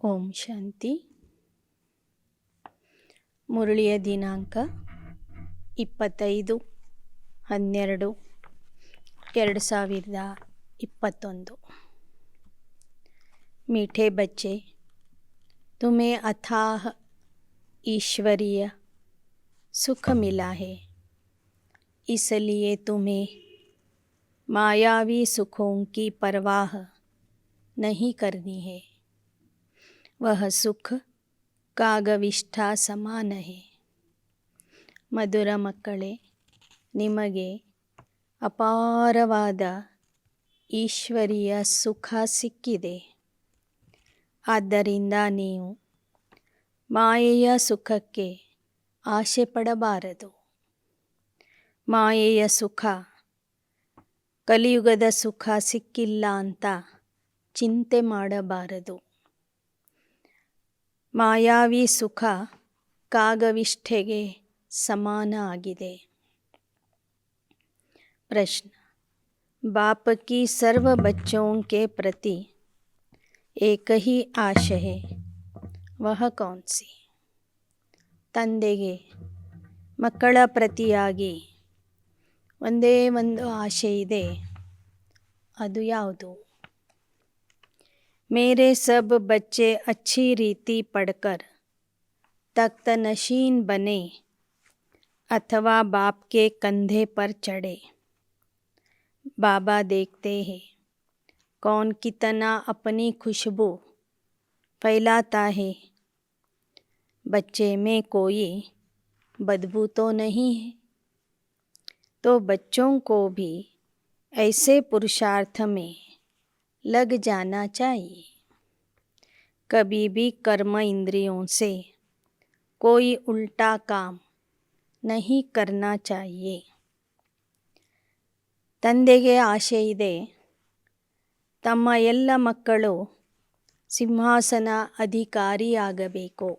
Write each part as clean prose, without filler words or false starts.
ಓಂ ಶಾಂತಿ. ಮುರಳಿಯ ದಿನಾಂಕ 25/12/2021. मीठे बच्चे, तुम्हें अथाह ईश्वरीय सुख मिला है, इसलिए तुम्हें मायावी सुखों की परवाह नहीं करनी है. वह सुख ಕಾಗವಿಷ್ಠ ಸಮಾನ ಹೇ. ಮಧುರ ಮಕ್ಕಳೇ, ನಿಮಗೆ ಅಪಾರವಾದ ಈಶ್ವರೀಯ ಸುಖ ಸಿಕ್ಕಿದೆ. ಆದ್ದರಿಂದ ನೀವು ಮಾಯೆಯ ಸುಖಕ್ಕೆ ಆಸೆ ಪಡಬಾರದು. ಮಾಯೆಯ ಸುಖ, ಕಲಿಯುಗದ ಸುಖ ಸಿಕ್ಕಿಲ್ಲ ಅಂತ ಚಿಂತೆ ಮಾಡಬಾರದು. ಮಾಯಾವಿ ಸುಖ ಕಾಗವಿಷ್ಠೆಗೆ ಸಮಾನ ಆಗಿದೆ. प्रश्न: बाप की सर्व बच्चों के प्रति एक ही आश है, वह कौन सी? ತಂದೆಗೆ ಮಕ್ಕಳ ಪ್ರತಿಯಾಗಿ ಒಂದೇ ಒಂದು ಆಶೆ ಇದೆ, ಅದು ಯಾವುದು? मेरे सब बच्चे अच्छी रीति पढ़कर तख्त नशीन बने अथवा बाप के कंधे पर चढ़े. बाबा देखते हैं कौन कितना अपनी खुशबू फैलाता है. बच्चे में कोई बदबू तो नहीं है, तो बच्चों को भी ऐसे पुरुषार्थ में लग जाना चाहिए. कभी भी कर्म इंद्रियों से कोई उल्टा काम नहीं करना चाहिए. ತಂದೆಗೆ ಆಶೆ ಇದೆ, ತಮ್ಮ ಎಲ್ಲ ಮಕ್ಕಳು ಸಿಂಹಾಸನ ಅಧಿಕಾರಿಯಾಗಬೇಕು,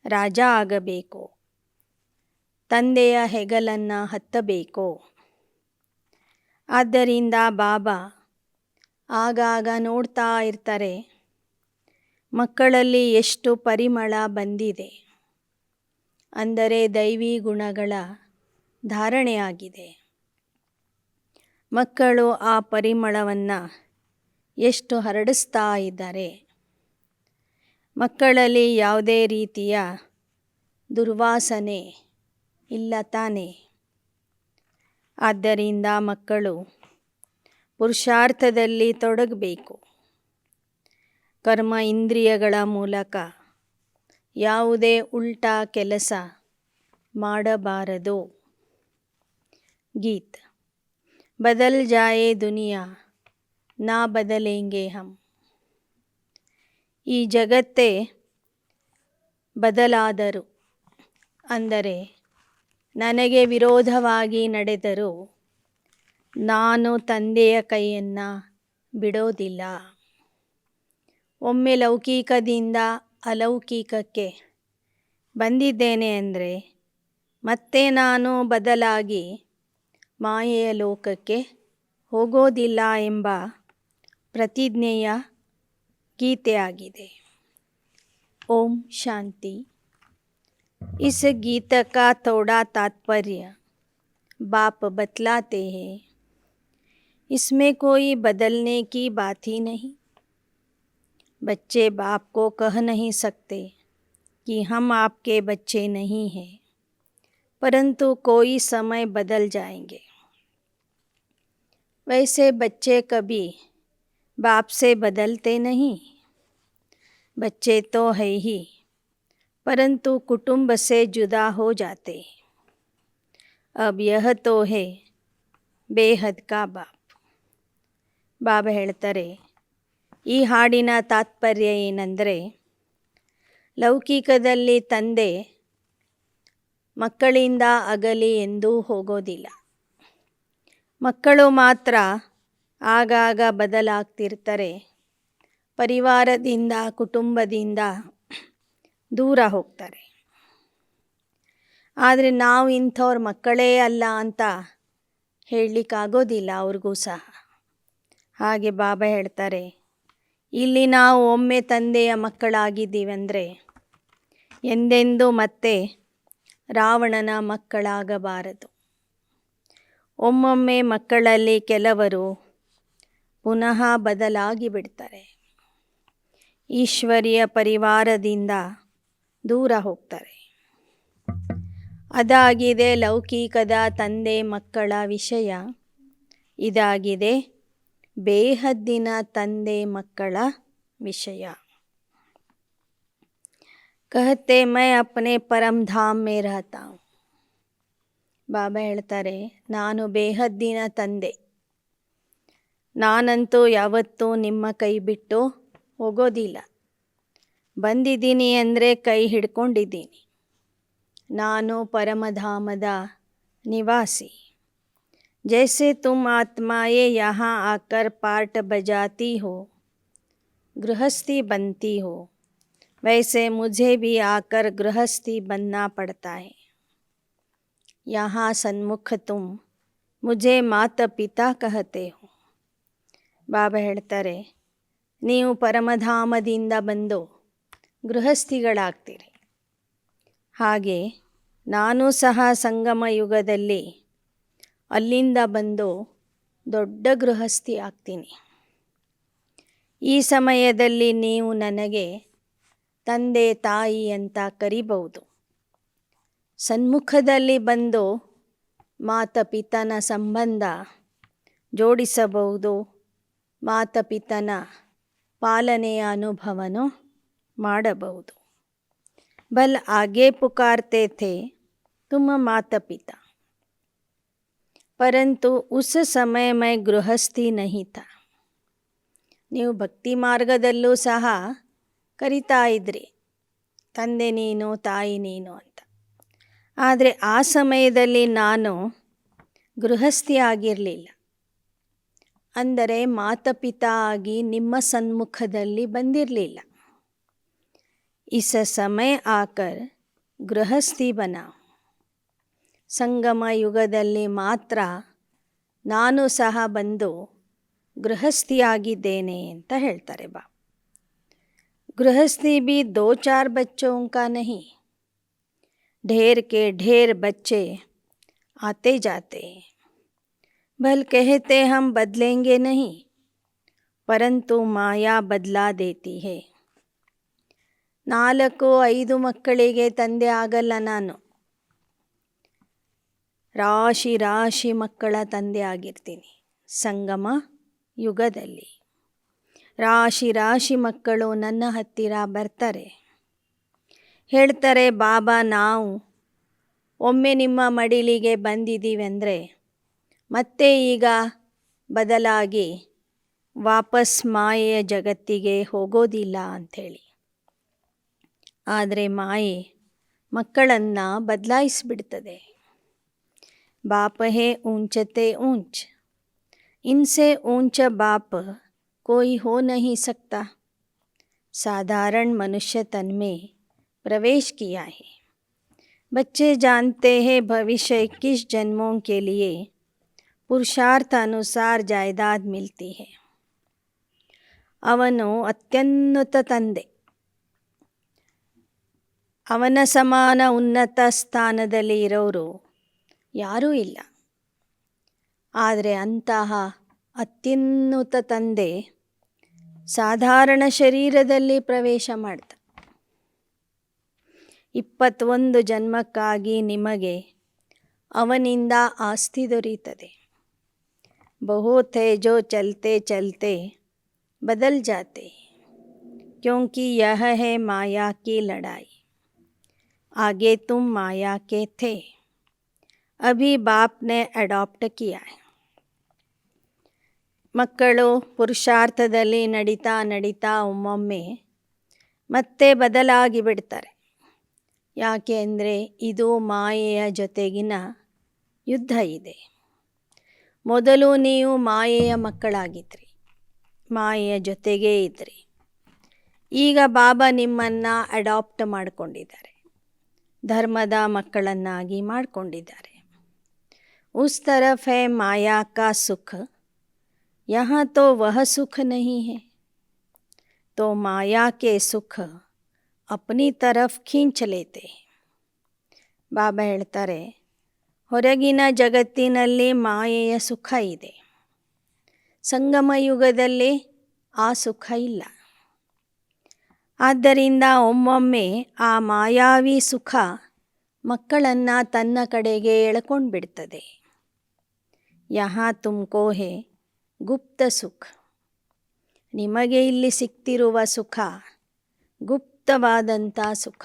ರಾಜ ಆಗಬೇಕು, ತಂದೆಯ ಹೆಗಲನ್ನು ಹತ್ತಬೇಕು. ಆದ್ದರಿಂದ ಬಾಬಾ ಆಗಾಗ ನೋಡ್ತಾ ಇರ್ತಾರೆ, ಮಕ್ಕಳಲ್ಲಿ ಎಷ್ಟು ಪರಿಮಳ ಬಂದಿದೆ, ಅಂದರೆ ದೈವಿ ಗುಣಗಳ ಧಾರಣೆಯಾಗಿದೆ. ಮಕ್ಕಳು ಆ ಪರಿಮಳವನ್ನು ಎಷ್ಟು ಹರಡಿಸ್ತಾ ಇದ್ದಾರೆ. ಮಕ್ಕಳಲ್ಲಿ ಯಾವುದೇ ರೀತಿಯ ದುರ್ವಾಸನೆ ಇಲ್ಲ ತಾನೆ. ಆದ್ದರಿಂದ ಮಕ್ಕಳು ಪುರುಷಾರ್ಥದಲ್ಲಿ ತೊಡಗಬೇಕು. ಕರ್ಮ ಇಂದ್ರಿಯಗಳ ಮೂಲಕ ಯಾವುದೇ ಉಲ್ಟಾ ಕೆಲಸ ಮಾಡಬಾರದು. ಗೀತ್: ಬದಲ್ ಜಾಯೆ ದುನಿಯಾ, ನಾ ಬದಲೆಂಗೆ ಹಮ್. ಈ ಜಗತ್ತೇ ಬದಲಾದರು, ಅಂದರೆ ನನಗೆ ವಿರೋಧವಾಗಿ ನಡೆದರೂ ನಾನು ತಂದೆಯ ಕೈಯನ್ನು ಬಿಡೋದಿಲ್ಲ. ಒಮ್ಮೆ ಲೌಕಿಕದಿಂದ ಅಲೌಕಿಕಕ್ಕೆ ಬಂದಿದ್ದೇನೆ ಅಂದರೆ ಮತ್ತೆ ನಾನು ಬದಲಾಗಿ ಮಾಯೆಯ ಲೋಕಕ್ಕೆ ಹೋಗೋದಿಲ್ಲ ಎಂಬ ಪ್ರತಿಜ್ಞೆಯ ಗೀತೆಯಾಗಿದೆ. ಓಂ ಶಾಂತಿ. इस गीत का थोड़ा तात्पर्य बाप बतलाते हैं. इसमें कोई बदलने की बात ही नहीं. बच्चे बाप को कह नहीं सकते कि हम आपके बच्चे नहीं हैं, परंतु कोई समय बदल जाएंगे. वैसे बच्चे कभी बाप से बदलते नहीं. बच्चे तो है ही, परंतु कुटुंब से जुदा हो जाते. अब यह तो है ಬೇಹದ್ ಕಾ ಬಾಪ್. ಬಾಬಾ ಹೇಳ್ತಾರೆ, ಈ ಹಾಡಿನ ತಾತ್ಪರ್ಯ ಏನೆಂದರೆ, ಲೌಕಿಕದಲ್ಲಿ ತಂದೆ ಮಕ್ಕಳಿಂದ ಅಗಲಿ ಎಂದೂ ಹೋಗೋದಿಲ್ಲ. ಮಕ್ಕಳು ಮಾತ್ರ ಆಗಾಗ ಬದಲಾಗ್ತಿರ್ತಾರೆ. ಪರಿವಾರದಿಂದ, ಕುಟುಂಬದಿಂದ ದೂರ ಹೋಗ್ತಾರೆ. ಆದರೆ ನಾವು ಇಂಥವ್ರ ಮಕ್ಕಳೇ ಅಲ್ಲ ಅಂತ ಹೇಳಲಿಕ್ಕಾಗೋದಿಲ್ಲ ಅವ್ರಿಗೂ ಸಹ. ಹಾಗೆ ಬಾಬಾ ಹೇಳ್ತಾರೆ, ಇಲ್ಲಿ ನಾವು ಒಮ್ಮೆ ತಂದೆಯ ಮಕ್ಕಳಾಗಿದ್ದೀವೆಂದರೆ ಎಂದೆಂದೂ ಮತ್ತೆ ರಾವಣನ ಮಕ್ಕಳಾಗಬಾರದು. ಒಮ್ಮೊಮ್ಮೆ ಮಕ್ಕಳಲ್ಲಿ ಕೆಲವರು ಪುನಃ ಬದಲಾಗಿ ಬಿಡ್ತಾರೆ. ಈಶ್ವರೀಯ ಪರಿವಾರದಿಂದ ದೂರ ಹೋಗ್ತಾರೆ. ಅದಾಗಿದೆ ಲೌಕಿಕದ ತಂದೆ ಮಕ್ಕಳ ವಿಷಯ. ಇದಾಗಿದೆ ಬೇಹದ್ದಿನ ತಂದೆ ಮಕ್ಕಳ ವಿಷಯ. कहते मैं अपने परम धाम में रहता हूँ. ಬಾಬಾ ಹೇಳ್ತಾರೆ, ನಾನು ಬೇಹದ್ದಿನ ತಂದೆ, ನಾನಂತೂ ಯಾವತ್ತೂ ನಿಮ್ಮ ಕೈ ಬಿಟ್ಟು ಹೋಗೋದಿಲ್ಲ. ಬಂದಿದ್ದೀನಿ ಅಂದರೆ ಕೈ ಹಿಡ್ಕೊಂಡಿದ್ದೀನಿ. ನಾನು ಪರಮಧಾಮದ ನಿವಾಸಿ. जैसे तुम आत्माएं यहाँ आकर पार्ट बजाती हो, गृहस्थी बनती हो, वैसे मुझे भी आकर गृहस्थी बनना पड़ता है. यहाँ सन्मुख तुम मुझे माता पिता कहते हो. ಬಾಬಾ ಹೇಳ್ತಾರೆ, ನೀವು ಪರಮಧಾಮದಿಂದ ಬಂದು ಗೃಹಸ್ಥಿಗಳಾಗ್ತೀರಿ. ಹಾಗೆ ನಾನು ಸಹ ಸಂಗಮ ಯುಗದಲ್ಲಿ ಅಲ್ಲಿಂದ ಬಂದು ದೊಡ್ಡ ಗೃಹಸ್ಥಿ ಆಗ್ತೀನಿ. ಈ ಸಮಯದಲ್ಲಿ ನೀವು ನನಗೆ ತಂದೆ ತಾಯಿ ಅಂತ ಕರಿಬಹುದು. ಸನ್ಮುಖದಲ್ಲಿ ಬಂದು ಮಾತಪಿತನ ಸಂಬಂಧ ಜೋಡಿಸಬಹುದು. ಮಾತಪಿತನ ಪಾಲನೆಯ ಅನುಭವನೂ ಮಾಡಬಹುದು. ಬಲ್ ಆಗೆ ಪುಕಾರ್ತೆ ಥೆ ತುಮ ಮಾತಾ-ಪಿತಾ, ಪರಂತು ಉಸ್ ಸಮಯ ಮೈ ಗೃಹಸ್ಥಿ ನಹಿ ಥಾ. ನೀವು ಭಕ್ತಿ ಮಾರ್ಗದಲ್ಲೂ ಸಹ ಕರಿತಾ ಇದ್ರಿ, ತಂದೆ ನೀನು ತಾಯಿ ನೀನು ಅಂತ. ಆದರೆ ಆ ಸಮಯದಲ್ಲಿ ನಾನು ಗೃಹಸ್ಥಿ ಆಗಿರಲಿಲ್ಲ. ಅಂದರೆ ಮಾತಾಪಿತಾ ಆಗಿ ನಿಮ್ಮ ಸನ್ಮುಖದಲ್ಲಿ ಬಂದಿರಲಿಲ್ಲ. ಇಸ ಸಮಯ ಆಕರ್ ಗೃಹಸ್ಥಿ ಬನಾವ್. ಸಂಗಮ ಯುಗದಲ್ಲಿ ಮಾತ್ರ ನಾನು ಸಹ ಬಂದು ಗೃಹಸ್ಥಿಯಾಗಿದ್ದೇನೆ ಅಂತ ಹೇಳ್ತಾರೆ ಬಾ. ಗೃಹಸ್ಥಿ ಬಿ 2-4 बच्चों का नहीं, ढेर के ढेर बच्चे आते जाते हैं. भल कहते हम बदलेंगे नहीं, परंतु माया बदला देती है. 4-5 ಮಕ್ಕಳಿಗೆ ತಂದೆ ಆಗಲ್ಲ ನಾನು. ರಾಶಿ ರಾಶಿ ಮಕ್ಕಳ ತಂದೆ ಆಗಿರ್ತೀನಿ ಸಂಗಮ ಯುಗದಲ್ಲಿ. ರಾಶಿ ರಾಶಿ ಮಕ್ಕಳು ನನ್ನ ಹತ್ತಿರ ಬರ್ತಾರೆ, ಹೇಳ್ತಾರೆ, ಬಾಬಾ ನಾವು ಒಮ್ಮೆ ನಿಮ್ಮ ಮಡಿಲಿಗೆ ಬಂದಿದ್ದೀವೆಂದರೆ ಮತ್ತೆ ಈಗ ಬದಲಾಗಿ ವಾಪಸ್ ಮಾಯೆಯ ಜಗತ್ತಿಗೆ ಹೋಗೋದಿಲ್ಲ ಅಂಥೇಳಿ. ಆದರೆ ಮಾಯೆ ಮಕ್ಕಳನ್ನು ಬದಲಾಯಿಸಿಬಿಡ್ತದೆ. बाप है ऊंचते ऊंच, इनसे ऊंचा बाप कोई हो नहीं सकता. साधारण मनुष्य तन में प्रवेश किया है. बच्चे जानते हैं भविष्य 21 जन्मों के लिए पुरुषार्थ अनुसार जायदाद मिलती है. ಅವನು ಅತ್ಯುನ್ನತ ತಂದೆ, ಅವನ ಸಮಾನ ಉನ್ನತ ಸ್ಥಾನದಲ್ಲಿ ಇರೋರು ಯಾರೂ ಇಲ್ಲ. ಆದರೆ ಅಂತಹ ಅತ್ಯುನ್ನತ ತಂದೆ ಸಾಧಾರಣ ಶರೀರದಲ್ಲಿ ಪ್ರವೇಶ ಮಾಡ್ತ. 21 ಜನ್ಮಕ್ಕಾಗಿ ನಿಮಗೆ ಅವನಿಂದ ಆಸ್ತಿ ದೊರೆಯುತ್ತದೆ. ಬಹುತ್ ಹೈ ಜೋ ಚಲ್ತೆ ಚಲ್ತೆ ಬದಲ್ ಜಾತೆ, ಕ್ಯೋಂಕಿ ಯಹ ಹೈ ಮಾಯಾ ಕಿ ಲಡಾಯಿ. ಆಗೆ ತುಮ್ ಮಾಯಾ ಕೆ ಥೆ, ಅಭಿ ಬಾಪ್ನೆ ಅಡಾಪ್ಟ್ ಕಿಯಾ ಹೈ. ಮಕ್ಕಳು ಪುರುಷಾರ್ಥದಲ್ಲಿ ನಡೀತಾ ನಡೀತಾ ಒಮ್ಮೊಮ್ಮೆ ಮತ್ತೆ ಬದಲಾಗಿ ಬಿಡ್ತಾರೆ. ಯಾಕೆ ಅಂದರೆ ಇದು ಮಾಯೆಯ ಜೊತೆಗಿನ ಯುದ್ಧ ಇದೆ. ಮೊದಲು ನೀವು ಮಾಯೆಯ ಮಕ್ಕಳಾಗಿದ್ರಿ, ಮಾಯೆಯ ಜೊತೆಗೇ ಇದ್ರಿ. ಈಗ ಬಾಬಾ ನಿಮ್ಮನ್ನು ಅಡಾಪ್ಟ್ ಮಾಡಿಕೊಂಡಿದ್ದಾರೆ, ಧರ್ಮದ ಮಕ್ಕಳನ್ನಾಗಿ ಮಾಡಿಕೊಂಡಿದ್ದಾರೆ. उस तरफ है माया का सुख, यहाँ तो वह सुख नहीं है. तो माया के सुख अपनी तरफ खींच लेते. ಬಾಬಾ ಹೇಳ್ತಾರೆ, ಹೊರಗಿನ ಜಗತ್ತಿನಲ್ಲಿ ಮಾಯೆಯ ಸುಖ ಇದೆ, ಸಂಗಮ ಯುಗದಲ್ಲಿ ಆ ಸುಖ ಇಲ್ಲ. ಆದ್ದರಿಂದ ಒಮ್ಮೊಮ್ಮೆ ಆ ಮಾಯಾವಿ ಸುಖ ಮಕ್ಕಳನ್ನು ತನ್ನ ಕಡೆಗೆ ಎಳ್ಕೊಂಡು ಬಿಡ್ತದೆ. ಯಹಾ ತುಮ್ಕೋ ಹೇ ಗುಪ್ತ ಸುಖ, ನಿಮಗೆ ಇಲ್ಲಿ ಸಿಗ್ತಿರುವ ಸುಖ ಗುಪ್ತವಾದಂಥ ಸುಖ,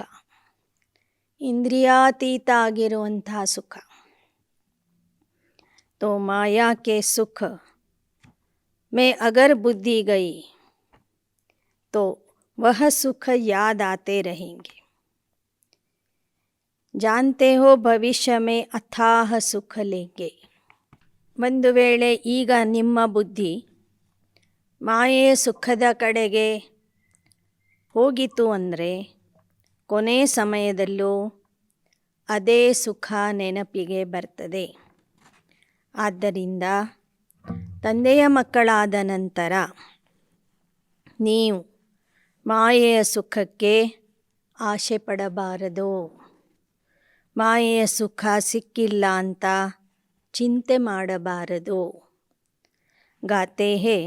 ಇಂದ್ರಿಯಾತೀತ ಆಗಿರುವಂಥ ಸುಖ. तो माया के सुख में अगर बुद्धि गई तो वह सुख याद आते रहेंगे. जानते हो भविष्य में अथाह सुख लेंगे. ಒಂದು ವೇಳೆ ಈಗ ನಿಮ್ಮ ಬುದ್ಧಿ ಮಾಯೆಯ ಸುಖದ ಕಡೆಗೆ ಹೋಗಿತು ಅಂದರೆ ಕೊನೆ ಸಮಯದಲ್ಲೂ ಅದೇ ಸುಖ ನೆನಪಿಗೆ ಬರ್ತದೆ. ಆದ್ದರಿಂದ ತಂದೆಯ ಮಕ್ಕಳಾದ ನಂತರ ನೀವು ಮಾಯೆಯ ಸುಖಕ್ಕೆ ಆಸೆ ಪಡಬಾರದು. ಮಾಯೆಯ ಸುಖ ಸಿಕ್ಕಿಲ್ಲ ಅಂತ ಚಿಂತೆ ಮಾಡಬಾರದು. ಗಾತೆ ಹೇ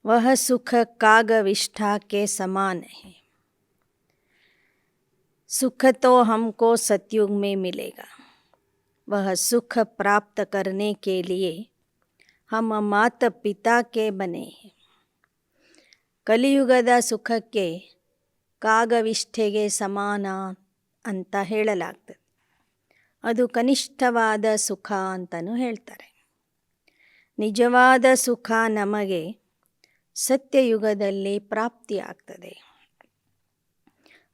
ವಹ ಸುಖ ಕಾಗವಿಷ್ಠಾ ಕೆ ಸಮಾನ है. सुख तो हमको सतयुग में मिलेगा. वह सुख प्राप्त करने के लिए हम माता पिता के बने हैं. ಕಲಿಯುಗದ ಸುಖಕ್ಕೆ ಕಾಗವಿಷ್ಠೆಗೆ ಸಮಾನ ಅಂತ ಹೇಳಲಾಗ್ತದೆ. ಅದು ಕನಿಷ್ಠವಾದ ಸುಖ ಅಂತಲೂ ಹೇಳ್ತಾರೆ. ನಿಜವಾದ ಸುಖ ನಮಗೆ ಸತ್ಯಯುಗದಲ್ಲಿ ಪ್ರಾಪ್ತಿಯಾಗ್ತದೆ.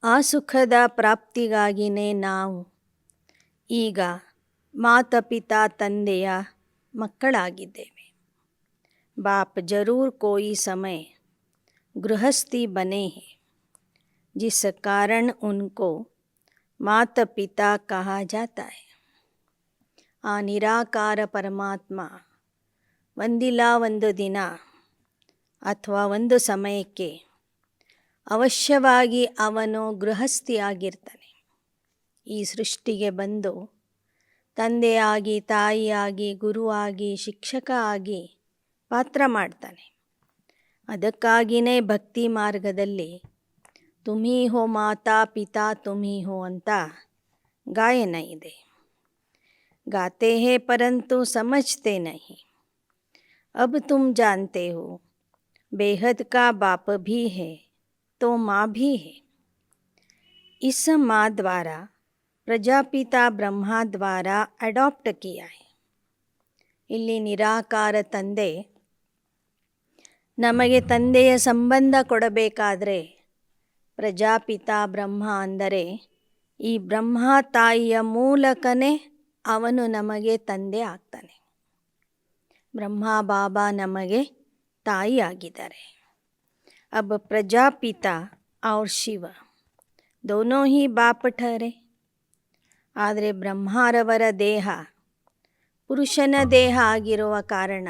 ಆ ಸುಖದ ಪ್ರಾಪ್ತಿಗಾಗಿಯೇ ನಾವು ಈಗ ಮಾತಾಪಿತಾ ತಂದೆಯ ಮಕ್ಕಳಾಗಿದ್ದೇವೆ. ಬಾಪ್ ಜರೂರ್ ಕೋಯಿ ಸಮಯ ಗೃಹಸ್ಥಿ ಬನೆ ಹೇ, जिस कारण उनको माता पिता कहा जाता है. ಆ ನಿರಾಕಾರ ಪರಮಾತ್ಮ ಒಂದಿಲ್ಲ ಒಂದು ದಿನ ಅಥವಾ ಒಂದು ಸಮಯಕ್ಕೆ ಅವಶ್ಯವಾಗಿ ಅವನು ಗೃಹಸ್ಥಿಯಾಗಿರ್ತಾನೆ. ಈ ಸೃಷ್ಟಿಗೆ ಬಂದು ತಂದೆಯಾಗಿ, ತಾಯಿಯಾಗಿ, ಗುರುವಾಗಿ, ಶಿಕ್ಷಕ ಆಗಿ ಪಾತ್ರ ಮಾಡ್ತಾನೆ. ಅದಕ್ಕಾಗಿಯೇ ಭಕ್ತಿ ಮಾರ್ಗದಲ್ಲಿ ತುಮಿ ಹೋ ಮಾತಾ ಪಿತಾ ತುಮಿ ಹೋ ಅಂತ ಗಾಯನ ಇದೆ. गाते हैं परंतु समझते नहीं. अब तुम जानते हो बेहद का बाप भी है तो माँ भी है. इस माँ द्वारा प्रजापिता ब्रह्मा द्वारा अडॉप्ट किया है. ಇಲ್ಲಿ ನಿರಾಕಾರ ತಂದೆ ನಮಗೆ ತಂದೆಯ ಸಂಬಂಧ ಕೊಡಬೇಕಾದ್ರೆ ಪ್ರಜಾಪಿತಾ ಬ್ರಹ್ಮ ಅಂದರೆ ಈ ಬ್ರಹ್ಮ ತಾಯಿಯ ಮೂಲಕನೇ ಅವನು ನಮಗೆ ತಂದೆ ಆಗ್ತಾನೆ. ಬ್ರಹ್ಮ ಬಾಬಾ ನಮಗೆ ತಾಯಿ ಆಗಿದ್ದಾರೆ. अब ಪ್ರಜಾಪಿತಾ और ಶಿವ दोनों ही बाप ठहरे. ಆದರೆ ಬ್ರಹ್ಮರವರ ದೇಹ ಪುರುಷನ ದೇಹ ಆಗಿರುವ ಕಾರಣ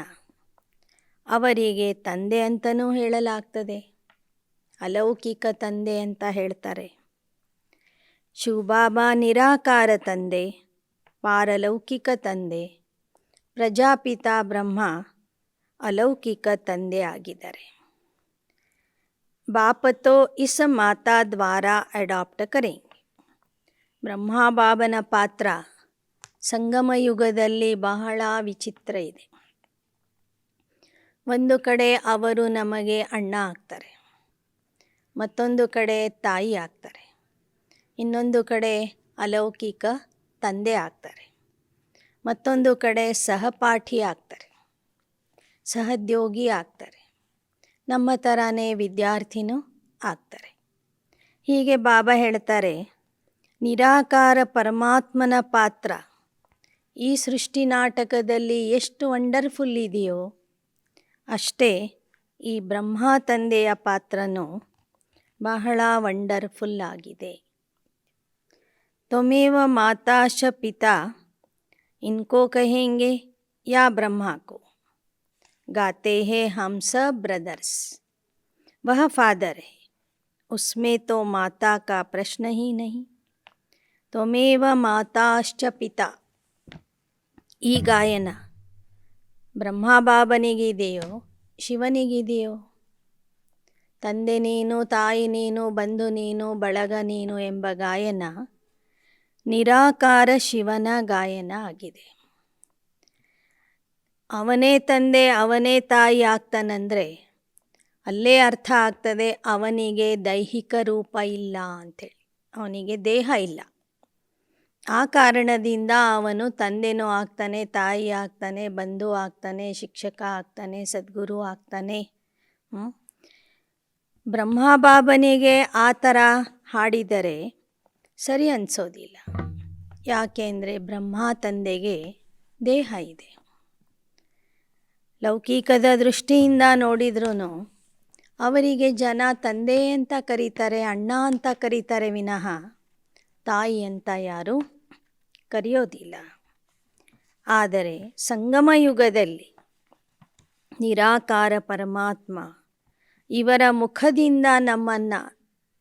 ಅವರಿಗೆ ತಂದೆ ಅಂತಲೂ ಹೇಳಲಾಗ್ತದೆ. ಅಲೌಕಿಕ ತಂದೆ ಅಂತ ಹೇಳ್ತಾರೆ. ಶಿವಬಾಬಾ ನಿರಾಕಾರ ತಂದೆ, ಪಾರಲೌಕಿಕ ತಂದೆ, ಪ್ರಜಾಪಿತಾ ಬ್ರಹ್ಮ ಅಲೌಕಿಕ ತಂದೆ ಆಗಿದ್ದಾರೆ. ಬಾಪ ತೋ ಇಸ್ ಮಾತಾ ದ್ವಾರ ಅಡಾಪ್ಟ್ ಕರೆಂಗೆ. ಬ್ರಹ್ಮ ಬಾಬನ ಪಾತ್ರ ಸಂಗಮ ಯುಗದಲ್ಲಿ ಬಹಳ ವಿಚಿತ್ರ ಇದೆ. ಒಂದು ಕಡೆ ಅವರು ನಮಗೆ ಅಣ್ಣ ಆಗ್ತಾರೆ, ಮತ್ತೊಂದು ಕಡೆ ತಾಯಿ ಆಗ್ತಾರೆ, ಇನ್ನೊಂದು ಕಡೆ ಅಲೌಕಿಕ ತಂದೆ ಆಗ್ತಾರೆ, ಮತ್ತೊಂದು ಕಡೆ ಸಹಪಾಠಿ ಆಗ್ತಾರೆ, ಸಹೋದ್ಯೋಗಿ ಆಗ್ತಾರೆ, ನಮ್ಮ ಥರನೇ ವಿದ್ಯಾರ್ಥಿನೂ ಆಗ್ತಾರೆ. ಹೀಗೆ ಬಾಬಾ ಹೇಳ್ತಾರೆ, ನಿರಾಕಾರ ಪರಮಾತ್ಮನ ಪಾತ್ರ ಈ ಸೃಷ್ಟಿ ನಾಟಕದಲ್ಲಿ ಎಷ್ಟು ವಂಡರ್ಫುಲ್ ಇದೆಯೋ ಅಷ್ಟೇ ಈ ಬ್ರಹ್ಮ ತಂದೆಯ ಪಾತ್ರನೂ ಬಹಳ ವಂಡರ್ಫುಲ್ ಆಗಿದೆ. त्वमेव माता च पिता इनको कहेंगे या ब्रह्मा को. गाते हैं हम सब ब्रदर्स. वह फादर है, उसमें तो माता का प्रश्न ही नहीं। त्वमेव ಮಾತಾಶ್ಚ ಪಿತಾ. ಈ ಗಾಯನ ಬ್ರಹ್ಮಬಾಬನಿಗಿದೆಯೋ ಶಿವನಿಗಿದೆಯೋ? ತಂದೆ ನೀನು, ತಾಯಿ ನೀನು, ಬಂಧು ನೀನು, ಬಳಗ ನೀನು ಎಂಬ ಗಾಯನ ನಿರಾಕಾರ ಶಿವನ ಗಾಯನ ಆಗಿದೆ. ಅವನೇ ತಂದೆ ಅವನೇ ತಾಯಿ ಆಗ್ತಾನಂದರೆ ಅಲ್ಲೇ ಅರ್ಥ ಆಗ್ತದೆ ಅವನಿಗೆ ದೈಹಿಕ ರೂಪ ಇಲ್ಲ ಅಂಥೇಳಿ. ಅವನಿಗೆ ದೇಹ ಇಲ್ಲ. ಆ ಕಾರಣದಿಂದ ಅವನು ತಂದೆನೂ ಆಗ್ತಾನೆ, ತಾಯಿ ಆಗ್ತಾನೆ, ಬಂಧು ಆಗ್ತಾನೆ, ಶಿಕ್ಷಕ ಆಗ್ತಾನೆ, ಸದ್ಗುರು ಆಗ್ತಾನೆ. ಬ್ರಹ್ಮಬಾಬನಿಗೆ ಆ ಥರ ಹಾಡಿದರೆ ಸರಿ ಅನಿಸೋದಿಲ್ಲ. ಯಾಕೆಂದರೆ ಬ್ರಹ್ಮ ತಂದೆಗೆ ದೇಹ ಇದೆ. ಲೌಕಿಕದ ದೃಷ್ಟಿಯಿಂದ ನೋಡಿದ್ರೂ ಅವರಿಗೆ ಜನ ತಂದೆ ಅಂತ ಕರೀತಾರೆ, ಅಣ್ಣ ಅಂತ ಕರೀತಾರೆ ವಿನಃ ತಾಯಿ ಅಂತ ಯಾರೂ ಕರೆಯೋದಿಲ್ಲ. ಆದರೆ ಸಂಗಮ ಯುಗದಲ್ಲಿ ನಿರಾಕಾರ ಪರಮಾತ್ಮ ಇವರ ಮುಖದಿಂದ ನಮ್ಮನ್ನು